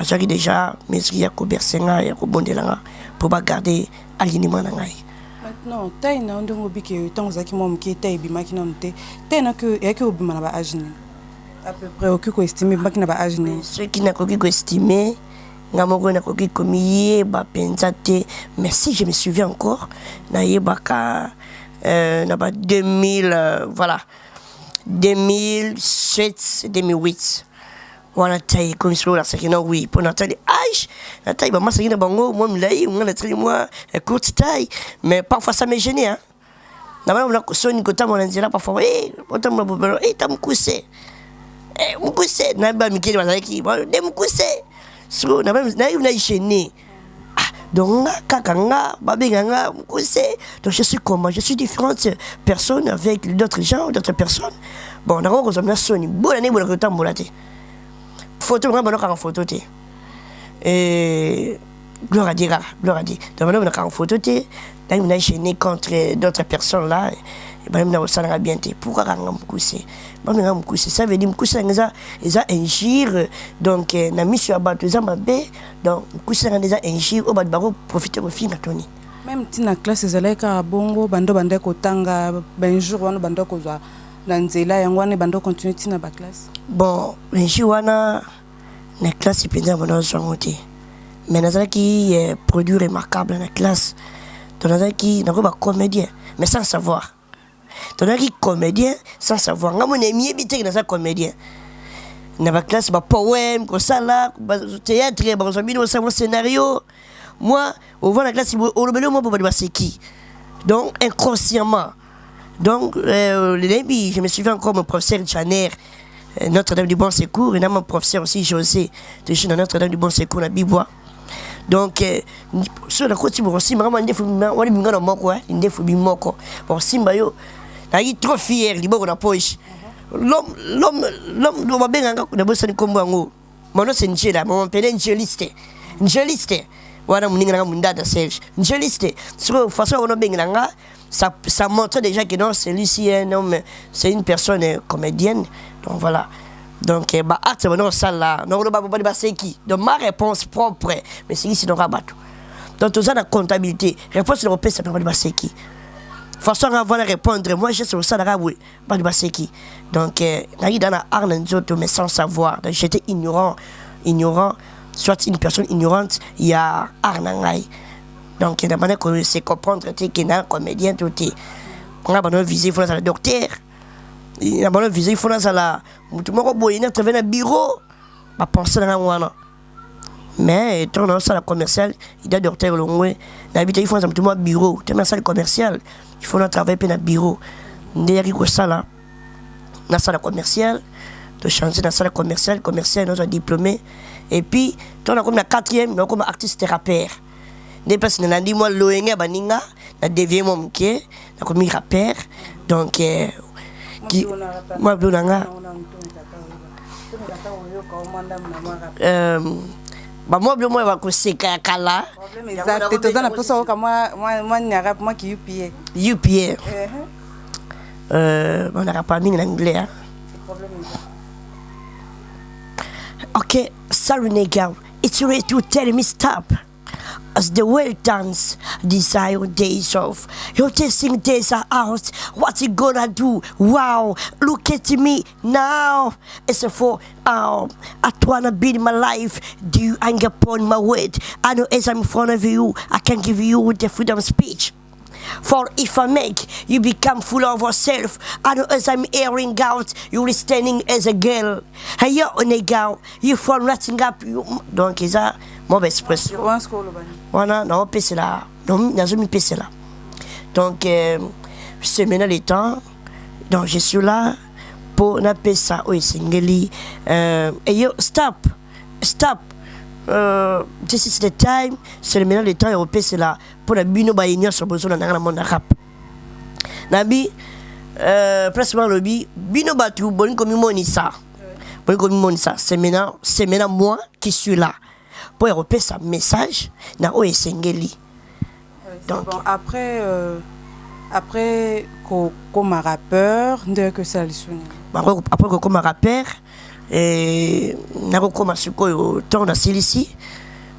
j'ai déjà maîtrise à bersenga et à bondelanga pour pas garder alignement dans l'aïe. Maintenant, taille na ndongo biki tant zaki mom ki taille bimaki na nte. Taille na que yaki obima na ba âge à peu près au coup estimé pas qui n'a pas âge né ceux qui n'a pas estimé ngamoko n'a pas commis ba pensate mais si je me souviens encore na yebaka na ba 2000 voilà 2007 2008 voilà taille comme sur la série oui pour notre âge la taille ba masaki na bango moi milai on a très moi courte taille mais parfois ça me gênait hein na ba on a sonné kota mon nzela parfois autant mo t'as me couché mukuse na ba mikeli bazaki de mukuse so na ba na gêné donc kakanga babenganga mukuse donc je suis comment je suis différente personne avec d'autres gens d'autres personnes bon na ko zomna soni bona ne bona ko tambola te photo ngamba no ka photo te gloire à Dieu donc on a photo te na gêné contre d'autres personnes là même na osala bien te pourquoi kanga mukuse bamenga mukuse ça veut dire mukuse nga eza ingir donc na mission ya bato eza mabe donc mukuse nga eza ingir o bato bako profiter ko finga toni même tina classe ezalaka bongo bando bande ko tanga ben jour wana bando ko zwa na nzela yango wana bando continuer tina ba classe bon ben jour wana na classe penza bando zongote mais nazaki produit remarquable na classe donc nazaki na ko ba comédien mais sans savoir. Donc il comédien sans savoir. Nga mon ami habité dans sa comédien. Na ba classe ba poème comme ça là, théâtre, ba zabino ça mon scénario. Moi, au voir la classe au rebellion moi pour pas c'est qui. Donc inconsciemment Donc, je me souviens encore mon professeur Janer, Notre-Dame du Bon Secours, et mon professeur aussi José, de chez Notre-Dame du Bon Secours, à Bibois. Donc, sur la côte, aussi, maman, il faut bien moko, il faut bien moko. Bon, Simba, yo, il est trop fier, il est poche. L'homme, doit bien avoir comme moi. Mon nom c'est Njela, mon père est Njeliste. Voilà, mon nom est Serge. Njeliste. Sur la façon dont on a bien ça montre déjà que non, celui-ci est un homme, c'est une personne comédienne. Donc voilà. Donc, donc ma réponse propre, mais c'est ici dans Rabat. Donc, tout ça dans la comptabilité. Réponse de l'Europe, c'est dans le qui. Façon avant de répondre, moi je suis au Sadara, oui, pas de Baseki. Donc, dans la Arnanzoto, mais sans savoir. Donc, j'étais ignorant, soit une personne ignorante, il y a Arnangai. Donc, il y a des gens qui se comprendre qu'il y a un comédien, tout est. On a besoin de viser, il faut aller docteur. Il a besoin de viser, il faut aller à tout le monde il travaille dans le bureau. Je pense à ça. Mais, dans la salle commerciale, il y a docteur Longwe. Il faut aller à un bureau. Dans la salle commerciale, il faut travailler dans le bureau. Derrière ça, dans la salle commerciale, de changer dans la salle commerciale, nous sommes diplômés. Et puis, on a comme la quatrième, nous comme artiste rappeur. Des personnes qui ont dit loenga baninga na devient mon qui na comme rappeur donc moi blonanga ba moi blonga va ko seka kala exact to na poso ka moi nyara moi qui UPA on n'a pas mis en anglais hein? Okay, sorry nigga, it's ready to tell me stop. As the world turns, desire days off. Your testing days are out. What's it gonna do? Wow, look at me now. It's a for I wanna build my life. Do you hang upon my word? I know as I'm in front of you, I can give you the freedom of speech. For if I make you become full of yourself, I know as I'm airing out, you're standing as a girl. Hey yo, nigga, you for ratting up. Donc, is that mauvaise expression? Voilà, non, c'est là. Donc, c'est là. Donc, c'est maintenant le temps. Donc, je suis là pour appeler ça. Oui, c'est Ngeli. Et yo, stop. This is the time. C'est maintenant le temps européen, c'est là. Pour la bino baïnia sur besoin dans le monde arabe. Nabi, presque le bino batu, bon comme monisa. Bon comme monisa. C'est maintenant moi qui suis là. Pour européen, ça message. Na o esengeli. Donc, bon, après comme rappeur, dès que ça le sonne. Après comme rappeur, et na comme suko au temps na ici.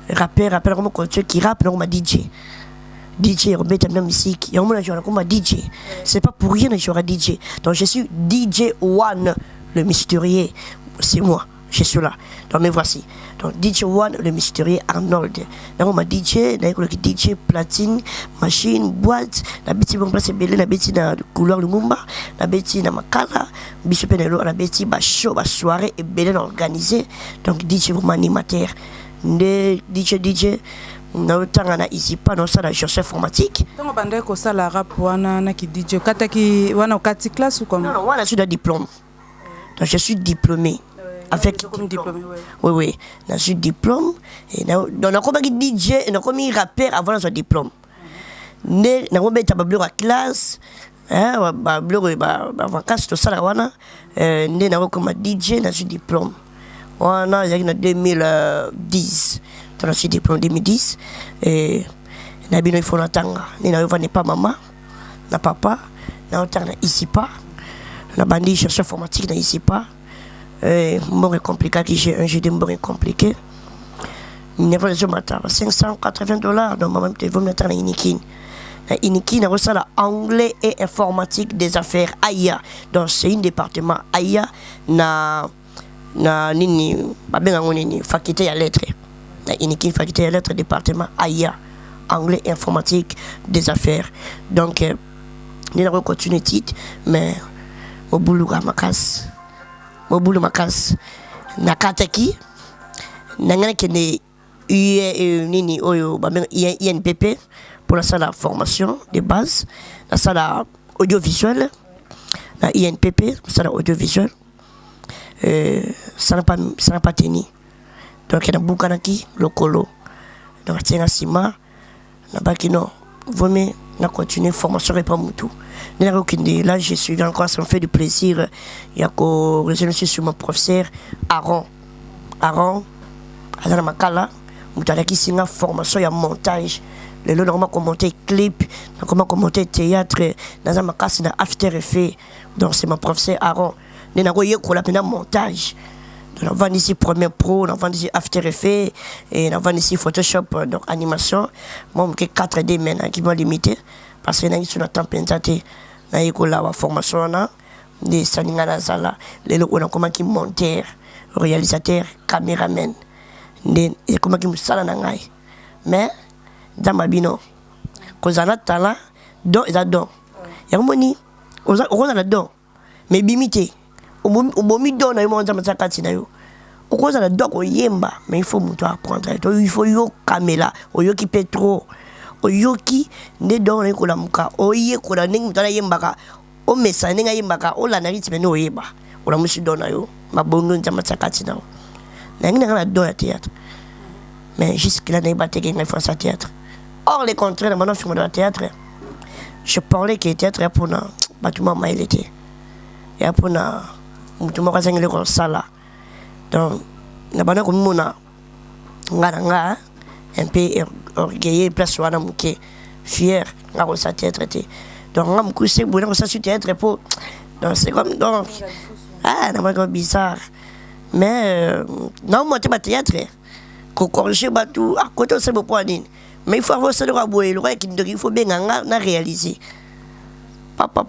Rappeur comme coach qui rappe comme DJ remettre la musique. Il y a un moment comme DJ. C'est pas pour rien que je suis DJ. Donc je suis DJ One, le mystérieux. C'est moi. Je suis là. Donc me voici. Donc DJ One, le mystérieux Arnold. Là on m'a DJ, là on DJ platine, machine, boîte, la bêtise bon place belé, la bêtise dans couleur Lumumba, la bêtise dans Makala, Bishop Penelo, la bêtise ba show, ba soirée et belé organisé. Donc DJ vraiment animateur. DJ na utanga na ici pas dans ça la recherche informatique. Donc bande ko ça la rap wana na ki DJ kataki wana okati classe ou comment? Non, moi je suis un diplôme. Donc je suis diplômé. Avec comme diplômé, oui, je suis diplôme et donc on comme DJ, on comme rappeur avant son diplôme. Né na comme ta bablo à classe, hein, bablo ba vacances tout ça là wana, né na comme DJ na suis diplôme. Wana il y a 2010. Je suis diplôme 2010 et na bino il faut l'entendre. Ni na va pas maman, na papa, na entendre ici pas. La bandit cherche informatique na ici pas. Bon est compliqué qui j'ai un jeu de bon compliqué. Il n'y a pas de $580 donc maman te vous mettre na Inikin. Na Inikin na reçoit la anglais et informatique des affaires AIA. Donc c'est un département AIA na nini ba benga nini faculté à lettres. Na Inikin faculté à lettres département AIA, anglais informatique des affaires. Donc ni na continuer titre mais au boulot à makas na kataki na ngana kene nini oyo ba INPP pour la salle de formation de base, la salle audiovisuel, na INPP, ça na audiovisuel. Ça n'a pas tenu. Donc il y a beaucoup qui le colo. Donc tiens à Sima, na bakino, vaut mieux na continuer formation et pas tout. Là je suis encore, ça me fait du plaisir. Il y a que je suis sur mon professeur Aaron, Azana Makala, mutalaki singa formation ya montage. Les lots comment commenter clip, comment commenter théâtre, dans un makasi na after effet. Donc c'est mon professeur Aaron. Nous avons la montage. Nous avons ici Premiere Pro, nous avons ici After Effects, et nous avons ici Photoshop, donc animation. Moi, j'ai 4D maintenant qui m'ont limité. Parce que nous avons un temps pensaté. Nous avons la formation, des Saningana Zala, les gens comment qui monteur, réalisateur, caméraman. Et comment qui me salanangai. Mais, dans ma bino, quand on a talent, don et don. Il y a un moni, on a don. Mais bimité. Obomi don na yo nzamba sakati na yo okoza na doko yemba mais il faut muto apprendre il faut yo kamela oyoki petro oyoki nde don na ko la muka oye ko la ningi mutana yemba ka o mesa ninga yemba ka o la na ritme no yeba ola musi don na yo mabondo nzamba sakati na yo na ngi na don ya théâtre mais jusque là n'a pas été qu'il faut ça théâtre or les contraires maintenant film de théâtre je parlais que théâtre pour na bâtiment il était et pour na mutu moko azangeli kosala donc na bana komona nga un peu orgueilleux place wana muke fier nga kosa théâtre te donc nga mukuse bwana kosa su théâtre pour donc c'est comme donc na bana bizarre mais non moi te ba théâtre ko corriger ba tout à côté c'est bon point mais il faut avoir ça de raboyer le qui il faut bien nga na réaliser papa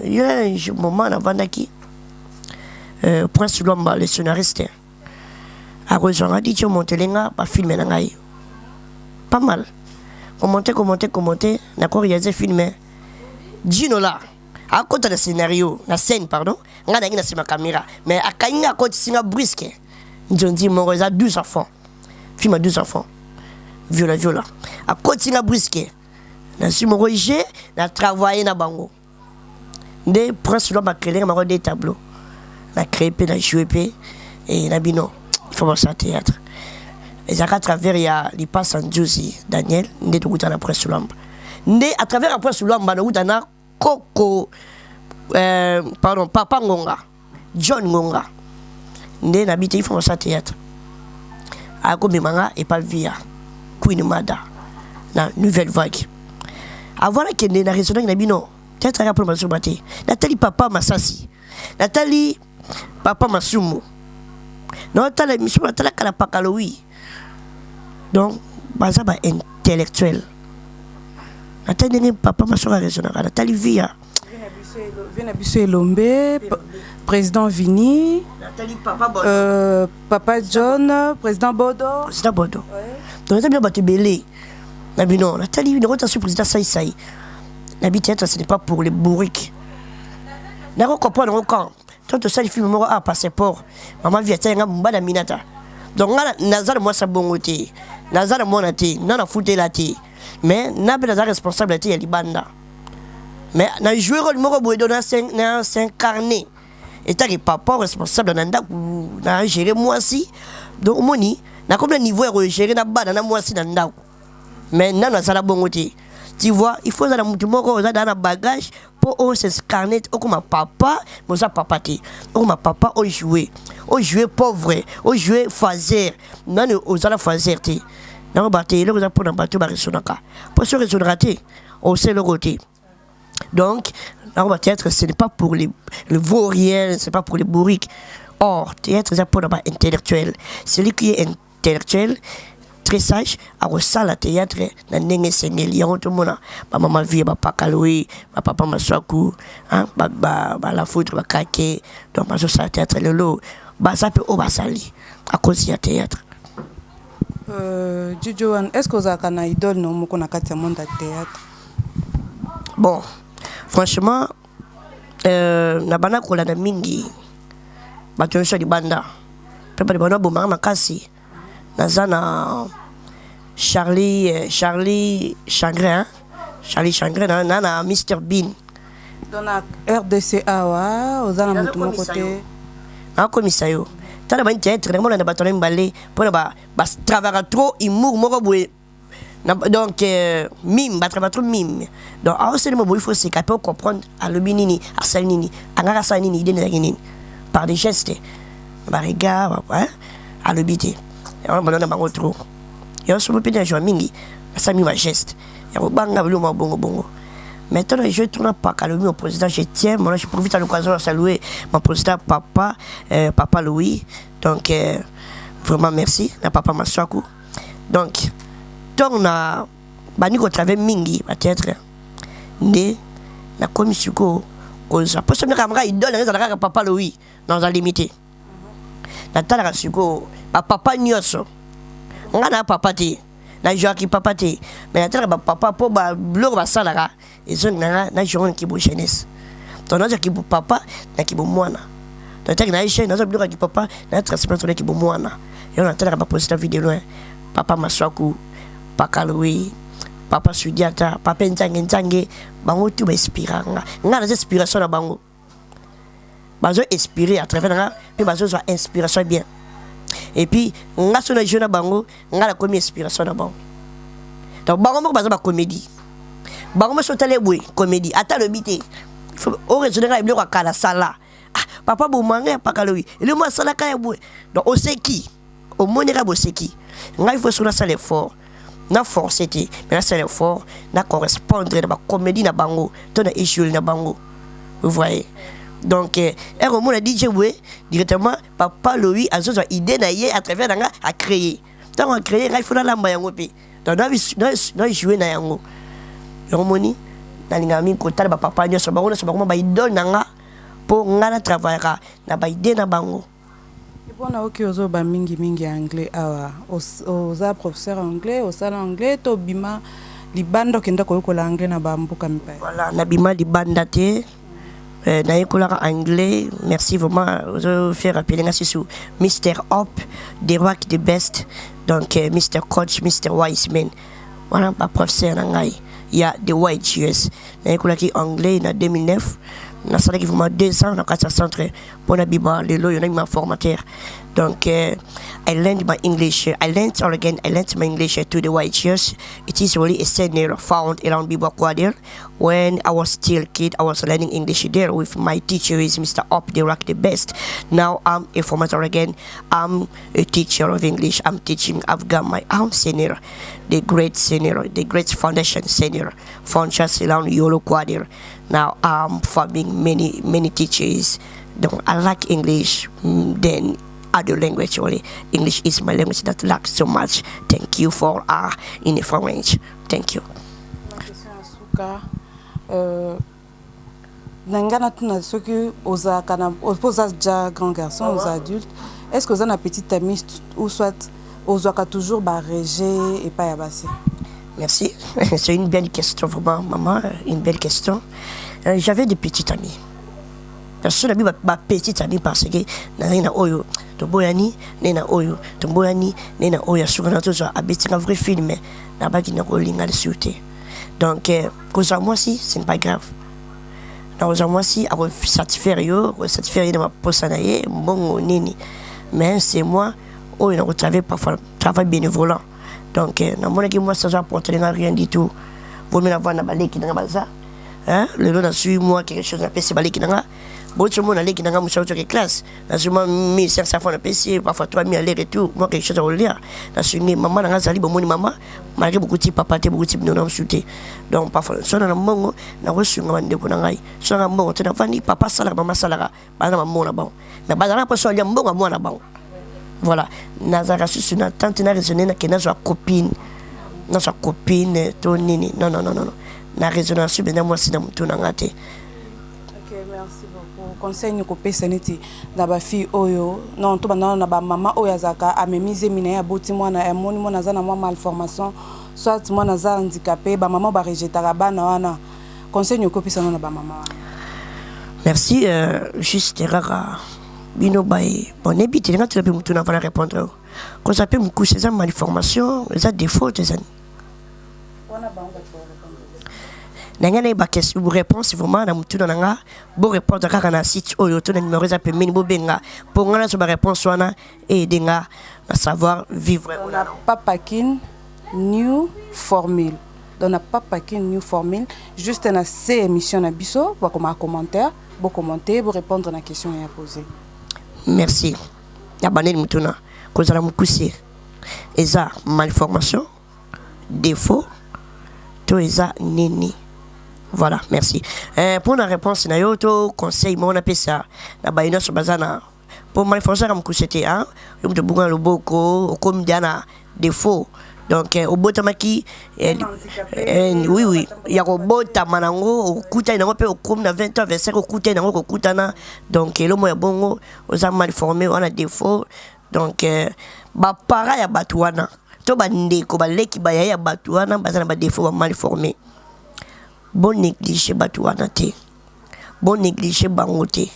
il y a un moment avant d'aki Prince Lomba, le scénariste, a rejoint, a dit, tu montes les gars, pas filmer les gars. Pas mal. Commenter, d'accord, il y a des films. Dino là, à côté du scénario, la scène, pardon, on a ma caméra, mais à Kanya, à côté, c'est un brisque. Ils dit, mon a 12 enfants. Film à 12 enfants. Viola. À côté, c'est un brisque. Dans mon j'ai travaillé dans Bango. Des Prince Lomba, créé des tableaux. La créé, la joué, et la bino. Il faut voir ça théâtre. Et à travers, il y a les passes en Josie, Daniel, né de Goutana Prince Lomba. Né à travers la Prince Lomba, de Goutana, Coco, Papa Ngonga, John Ngonga. Né n'habite, il faut voir ça théâtre. À Gomimanga et Palvia, Queen Mada, la nouvelle vague. Avant que né na résonance, il bino. Théâtre à pour ma soubati. Nathalie Papa Massassi. Nathalie Papa Masumu. Non, Nathalie Mission, Nathalie Kalapakaloui. Donc, baza ba intellectuel. Nathalie Papa Masumu résonance. Nathalie Via. Venabiso Lombe, président Vini. Nathalie Papa Bodo. Papa John, président Bodo. Président Bodo. Donc, Nathalie Baté Belé. Non, Nathalie, une rotation président Saïsaï. L'habitude, ce n'est pas pour les bourriques. N'a pas compris le camp. Tant que ça, il filme à passeport. Maman vient à Mbada Minata. Donc, Nazar, moi, ça bon côté. Nazar, moi, non, a foutu la thé. Mais, n'a pas la responsabilité à l'Ibanda. Mais, n'a joué le mot pour donner un carnet. Et t'as papa responsable n'a géré moi aussi. Donc, moni, n'a comme le niveau est géré n'a pas dans moi aussi dans mais, n'a pas la bon côté. Tu vois, il faut que dans un bagage pour se scanner comme papa, mon papa ti. Comme papa au jouer pauvre, au jouer fazer. Non, aux ala fazer ti. Non, baté, là, vous avez pour un bateau barisonaka. Pour ce raison raté, on sait le côté. Donc, là, théâtre, ce n'est pas pour les vauriens, ce n'est pas pour les bourriques. Or, théâtre, c'est pour un intellectuel. Celui qui est intellectuel, très sage, à ressent la théâtre, na nenge sengeli, y a tout le monde, maman vie, pakaloui, papa maswaku, la foutre, kake, donc ma ça théâtre le lot, ça peut au basali, à cause du théâtre. Jojo, est-ce que vous avez un idole non qu'on a quatre monde à théâtre? Bon, franchement, na bana kola na mingi, batunisha di banda, pepa di banda bomba makasi. Nazana Charlie Chagrin, Mr Bean, Dans la RDC awa aux ala mutu moko te akomisa yo tala ba intérêt vraiment na batona mbalé pour ba travailler trop humour moko boye donc mime ba travailler trop mime donc c'est le mot il faut se capter comprendre à le binini à salnini angara salnini idée na nini par des gestes ba regard hein à le bité ya ba na bango trop yo so pe na jo mingi ça mi ma geste ya banga bulu ma bongo. Maintenant, je tourne pas calomnie au président. Je tiens, moi, je profite à l'occasion de saluer mon président papa, papa Louis. Donc, vraiment merci, na papa Massakou. Donc, on a bani ko travail mingi peut-être né la commission ko ça peut se dire camera il donne à papa Louis dans la limité. Na tala suko papa nyoso. Ngana papa ti. Na joaki papa ti. Mais na tala papa po ba blog ba salara. Et ça na journée qui jeunesse donc na qui papa na qui mwana donc na chaîne na blog qui papa na transmettre qui mwana et on a tellement pas poster vidéo loin papa Maswaku papa Louis papa Sudiata papa Nzange bango tout ba inspiranga nga na inspiration na bango bazo inspirer à travers nga puis bazo soit inspiration bien et puis nga so na jeune bango nga la comme inspiration na bango donc bango mo bazo ba comédie bango me sotale boy comédie ata le bité au raisonner il y a kala sala papa bomanga papa Louis le mo sala ka boy donc on sait qui au monera bo sait qui nga il faut sur la salle fort na forcer mais la salle fort na correspondre na comédie na bango to na issue na bango vous voyez donc au monde DJ boy directement papa Louis a zo idée na yé à travers nga a créer donc on créer il faut la mba yango pe donc na jouer na yango Romoni na lingami ko tala ba papa nyoso bango so bango ba idol nanga po ngana travaillera na ba idée na bango et bon na oki ozo ba mingi anglais awa oza professeur anglais au salon anglais to bima libanda kenda ko yokola anglais na ba mbuka mipa voilà na bima libanda te na yokola anglais merci vraiment ozo faire appeler nga sous Mr. Hop the rock the best donc Mr. Coach Mr. Wiseman voilà ba professeur ngai il y a des white years na école anglais en 2009 na sala qui vraiment 2 ans na quatre centre pour la biba le lo yona ma formateur donc I learned my English I learned my English to the white years. It is really a center found around Biba Quadil. When I was still kid I was learning English there with my teacher is Mr. Up the rock the best. Now I'm a formateur again. I'm a teacher of English. I'm teaching. I've got my own senior, the great foundation senior found just around Yolo Quadil. Now I'm forming many teachers. Don't I like English then other language only. English is my language that I like so much. Thank you for information. Thank you. Nangana tuna soki oza kana oposa déjà grand garçon aux adultes. Est-ce que vous avez un petit ami ou soit ozwaka toujours barrégé et pas yabasi? Merci. C'est une belle question vraiment maman, une belle question. J'avais des petits amis. Personne n'a ma petite amie parce que na oyo toboyani nena oyo toboyani nena oyo sukana tozo abeti un vrai film na baki na kolinga de sûreté. Donc cause moi si ce n'est pas grave. Dans moi si à satisfaire de ma posanaye bongo nini. Mais c'est moi oyo na travail bénévolat. Donc na mona ki moi ça apporte rien du tout. Vous me la voir na baleki na baza. Hein le long suis moi quelque chose na pesi baleki na bon tout le monde allait qui n'a pas de classe là seulement 1500 francs de PC parfois 3000 aller-retour moi quelque chose à lire là sur maman n'a pas bon maman malgré beaucoup de papa beaucoup de non sauté donc parfois ça na mongo na reçu ngande ko ngai ça na mongo te na fani papa sala maman sala ba na maman na bon mais ba na pas so ya mbongo moi na bon voilà nazara sur na tante na raisonner na kena sa copine to nini non na raisonner sur ben moi c'est na mutu na ngate. Merci beaucoup. Conseil ni kopesa neti na ba fille oyo non to bana na ba mama oyo azaka amemize mina ya boti mwana ya moni mwana za na mwa malformation soit mwana za handicapé ba mama ba rejetaka bana wana conseil ni kopesa na ba mama. Merci juste rara bino bay bon ebite nga tu peux mutu na va répondre quand ça peut me coucher ça malformation ça défaut ça Nangana ba question vous réponse vraiment na mutu na nga bo répondre kaka na site oyo to na numéro za pemini bo benga pour ngana so ba réponse wana et denga à savoir vivre. On a Papa Kin New Formule. On a Papa Kin New Formule. Juste dans ces émissions na biso, pour comme un commentaire, pour commenter, pour répondre à la question et à poser. Merci. Yabanel mutuna kozala mukusi. Eza malformation, défaut, to eza nini. Voilà, merci. Pour la réponse na yo to conseil mon appelle ça na bayina so bazana. Pour malformation comme kusete hein, yo de bunga loboko comme diana défaut. Donc au botamaki oui oui, il y a robota manango okuta nango pe okum na 20 ans 25 okuta nango okutana. Donc le moya bongo aux malformé on a défaut. Donc ba para ya batuana to bandeko baleki ba ya batuana bazana ba défaut ba mal formé. Bon négliger batuana te. Bon négliger bangote.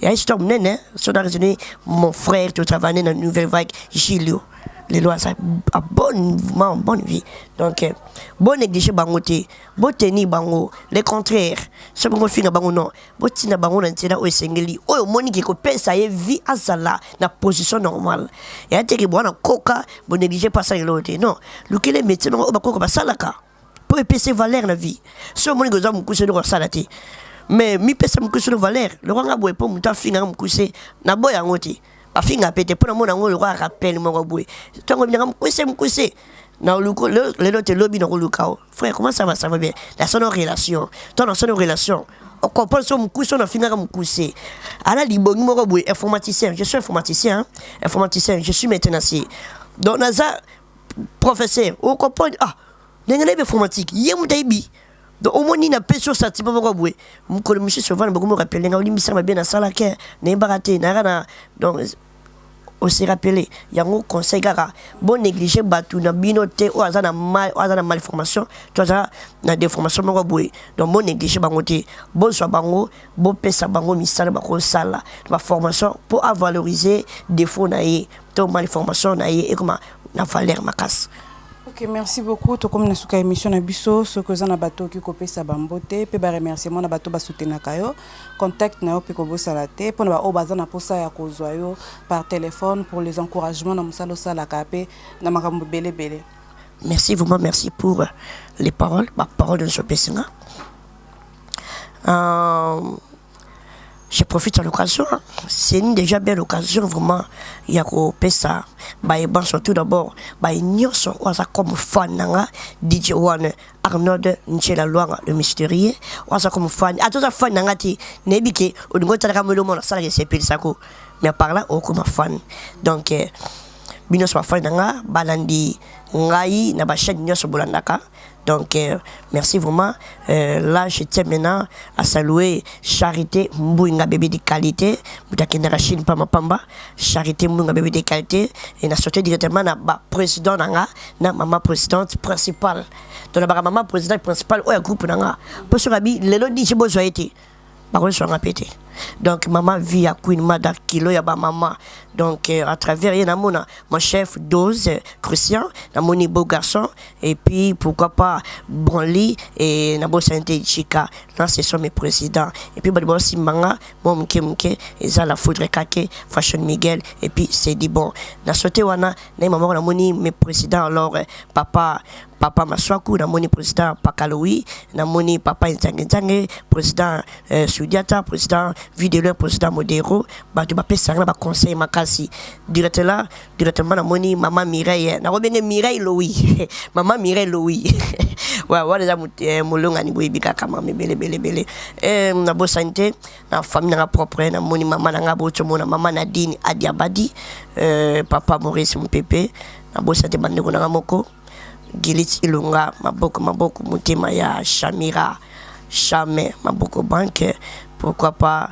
Il y a histoire nene so da raisonner mon frère tu travaille dans nouvelle vague Gilio. Les lois ça a bonne vie. Donc bon négliger bangote, bon tenir bango, le contraire. Ce bon finga bango non. Bon tina bango na ntela o sengeli. O moni ki ko pesa ye vie azala na position normale. Et a te ki bona koka bon négliger pas ça l'autre. Non, le que les métiers non ba koka ba salaka. Pour épaisser valeur la vie. Ce moni goza mu kusse do salati. Mais mi pesa mu kusse do valeur. Le ranga boy po muta finga mu kusse na boya ngoti. Afinga pete pour mon ango le roi rappelle mon raboué. Tango bien me couser. Na le l'autre lobby dans le cas. Frère, comment ça va bien. La son relation. Ton son relation. On comprend son cousin na finga me couser. Ala libongi mon raboué informaticien. Je suis informaticien hein. Informaticien, je suis maintenancier. Donc naza professeur, on comprend n'engane informatique. Yem taibi. Donc au moins ni na peso sati ba raboué. Mon collègue monsieur souvent me rappeler nga limisa ma bien na sala ke na baraté na donc on s'est rappelé il y a un conseil gara bon négliger batu na binoté ou azana malformation to azana na déformation mo raboué. Donc bon négliger bangoté bon so bango bon pesa bango misala ba ko sala ba formation pour valoriser défaut na yé to malformation na yé et comment na valeur makas. Ok, merci beaucoup. To comme nasuka émission na biso, ce que na bateau qui copé sa bambote, pe ba remerciement na bateau ba soutenir kayo, contact na yo pe ko bosala te, pour na ba o bazana posa ya kozwa yo par téléphone pour les encouragements na musalo sala kapé na makambo belé belé. Merci vraiment, merci pour les paroles, ma parole de ce pessinga. Je profite de l'occasion. C'est déjà belle occasion, vraiment. Il y a que ça. Surtout d'abord, il y a comme fan, DJ One, Arnold, Nchela Loire, le mystérieux. Il y a comme fan. À tout ça, fan, Nebike, au niveau de la monde, ça, c'est plus ça. Mais par là, on comme fan. Donc, bino soit fan, balandi, ngai, na ba chaîne nyo so bolandaka. Donc, merci vraiment. Là, je tiens maintenant à saluer Charité Mbouinga bébé de qualité. Moutakina Rachine Pamba. Charité Mbouinga bébé de qualité. Et n'a sauté directement na président na maman présidente principale. Donc, la maman présidente principale, ou un groupe na pour ce rabi, le lot dit, j'ai besoin été. Par contre, je suis répété. Donc, maman vit à Queen Mada Kilo, ya ba maman. Donc, à travers, il y a mon chef Dose, Christian, mon beau garçon, et puis, pourquoi pas, Bonli, et Nabo Santé Chika. Là, ce sont mes présidents. Et puis, bon, aussi, Manga, bon, Mke, et ça, la foudre Kake, Fashion Miguel, et puis, c'est dit bon. Dans ce wana, maman, mes présidents, alors, Papa Maswaku, namoni président Pakaloui, namoni Papa Nzange, président Soudiata, président Vidéo, président Modero, tu m'appelles ça, ba conseil makasi. Directement namoni Maman Mireille, na robenge Mireille Louis, Maman Mireille Louis. Ouais, ouais, molonga ni boibika kama bele. Na bo santé, na famille na propre, namoni maman na boto mona maman Nadine Adiabadi, papa Maurice Mpépé, na bo santé bandeko na moko. Gilit Ilunga, maboko mutema ya Shamira, Chame, maboko banque, pourquoi pas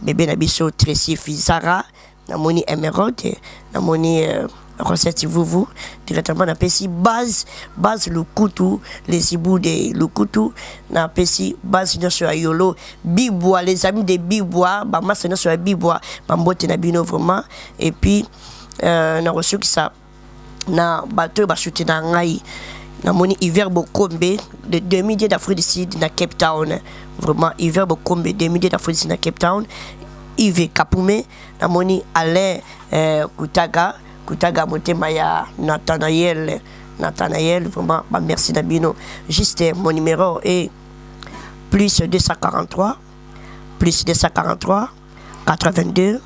bébé Nabiso Tracy Fizara, namoni Emerald, namoni recette vous directement na pesi base le couteau les ibou de le couteau na pesi base de sur yolo bibois les amis de bibois ba masse sur bibois bambote na bino vraiment et puis na reçu que ça na bateau ba soutenir ngai namoni hiver bokombe de 2000 d'Afrique du Sud na Cape Town. Vraiment hiver bokombe 2000 d'Afrique du Sud na Cape Town. Yves Kapume namoni Alain Kutaga motema ya Nathanaël vraiment merci Nabino. Juste mon numéro est plus 243 82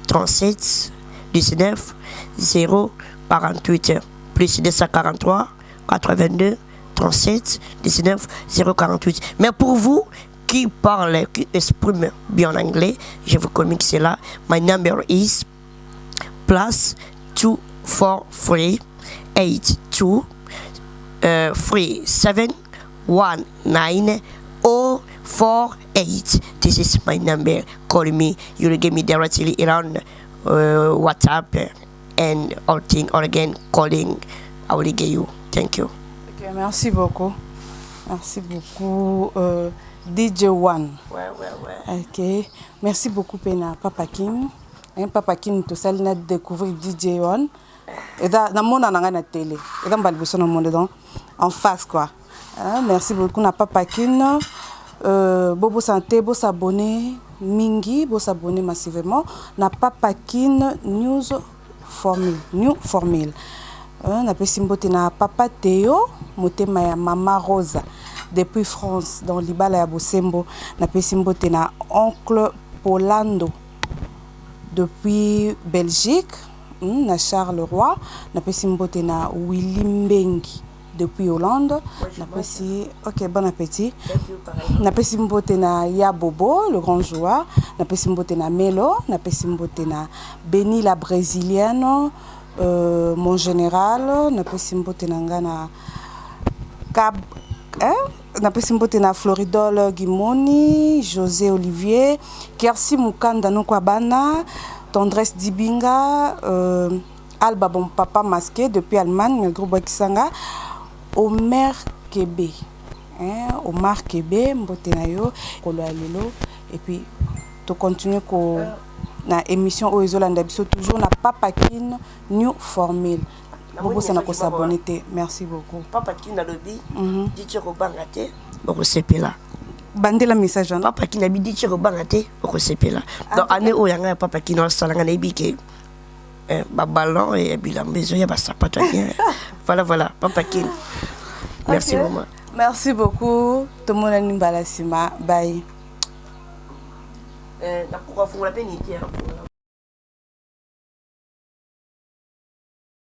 37 19 048 plus 243 82 37 19 048. Mais pour vous qui parlent, qui expriment bien en anglais, je vous communique cela. My number is plus 243 82 37 19 048. This is my number. Call me. You will get me directly around WhatsApp and all thing, or again calling. I will get you. Thank you. Okay, merci beaucoup. Merci beaucoup. DJ One. Ouais. Ok. Merci beaucoup, Pena. Papa King. Papa King, tout ça, il a découvert DJ One. Et dans le monde, on a la télé. Et dans le monde, en face, quoi. Merci beaucoup, Papa King. Bobo santé, beau s'abonner. Mingi, beau s'abonner massivement. Na Papa King News Formule. New Formule. Na pesimbote na Papa Théo, motema ya Mama Rosa. Depuis France, dans Libala ya Bosembo, na pesimbote na Oncle Polando. Depuis Belgique, na Charleroi, na pesimbote na Willy Mbengi. Depuis Hollande, na pesi, ok, bon appétit. Na pesimbote na Yabobo, le grand joueur, na pesimbote na Melo, na pesimbote na Benny la brésilienne, mon général, na pesimbote na ngana Cab, na pesimbote na Floridol Gimoni, José Olivier, Kersi Mukanda Nokwabana, Tendresse Dibinga, Alba Bon Papa Masqué depuis Allemagne, le groupe Kisanga, Omer Kebe, Omar Kebe, Mbotenayo, Kolo Alelo, et puis tu continues na émission Oezolanda Biso toujours na Papa King New Formule. Bobo sana ko s'abonner. Merci beaucoup. Papa King na lobby, dit Robangate, Okosepela. Bandela message Papa King na bi dit Robangate, Okosepela. Donc année o yanga Papa King na salanga na ibike. Ballon et bilan maison ya basapato bien. Voilà Papa King. Merci maman. Merci beaucoup. Tout le monde a une balasima. Bye. Na pourquoi vous la bénitière.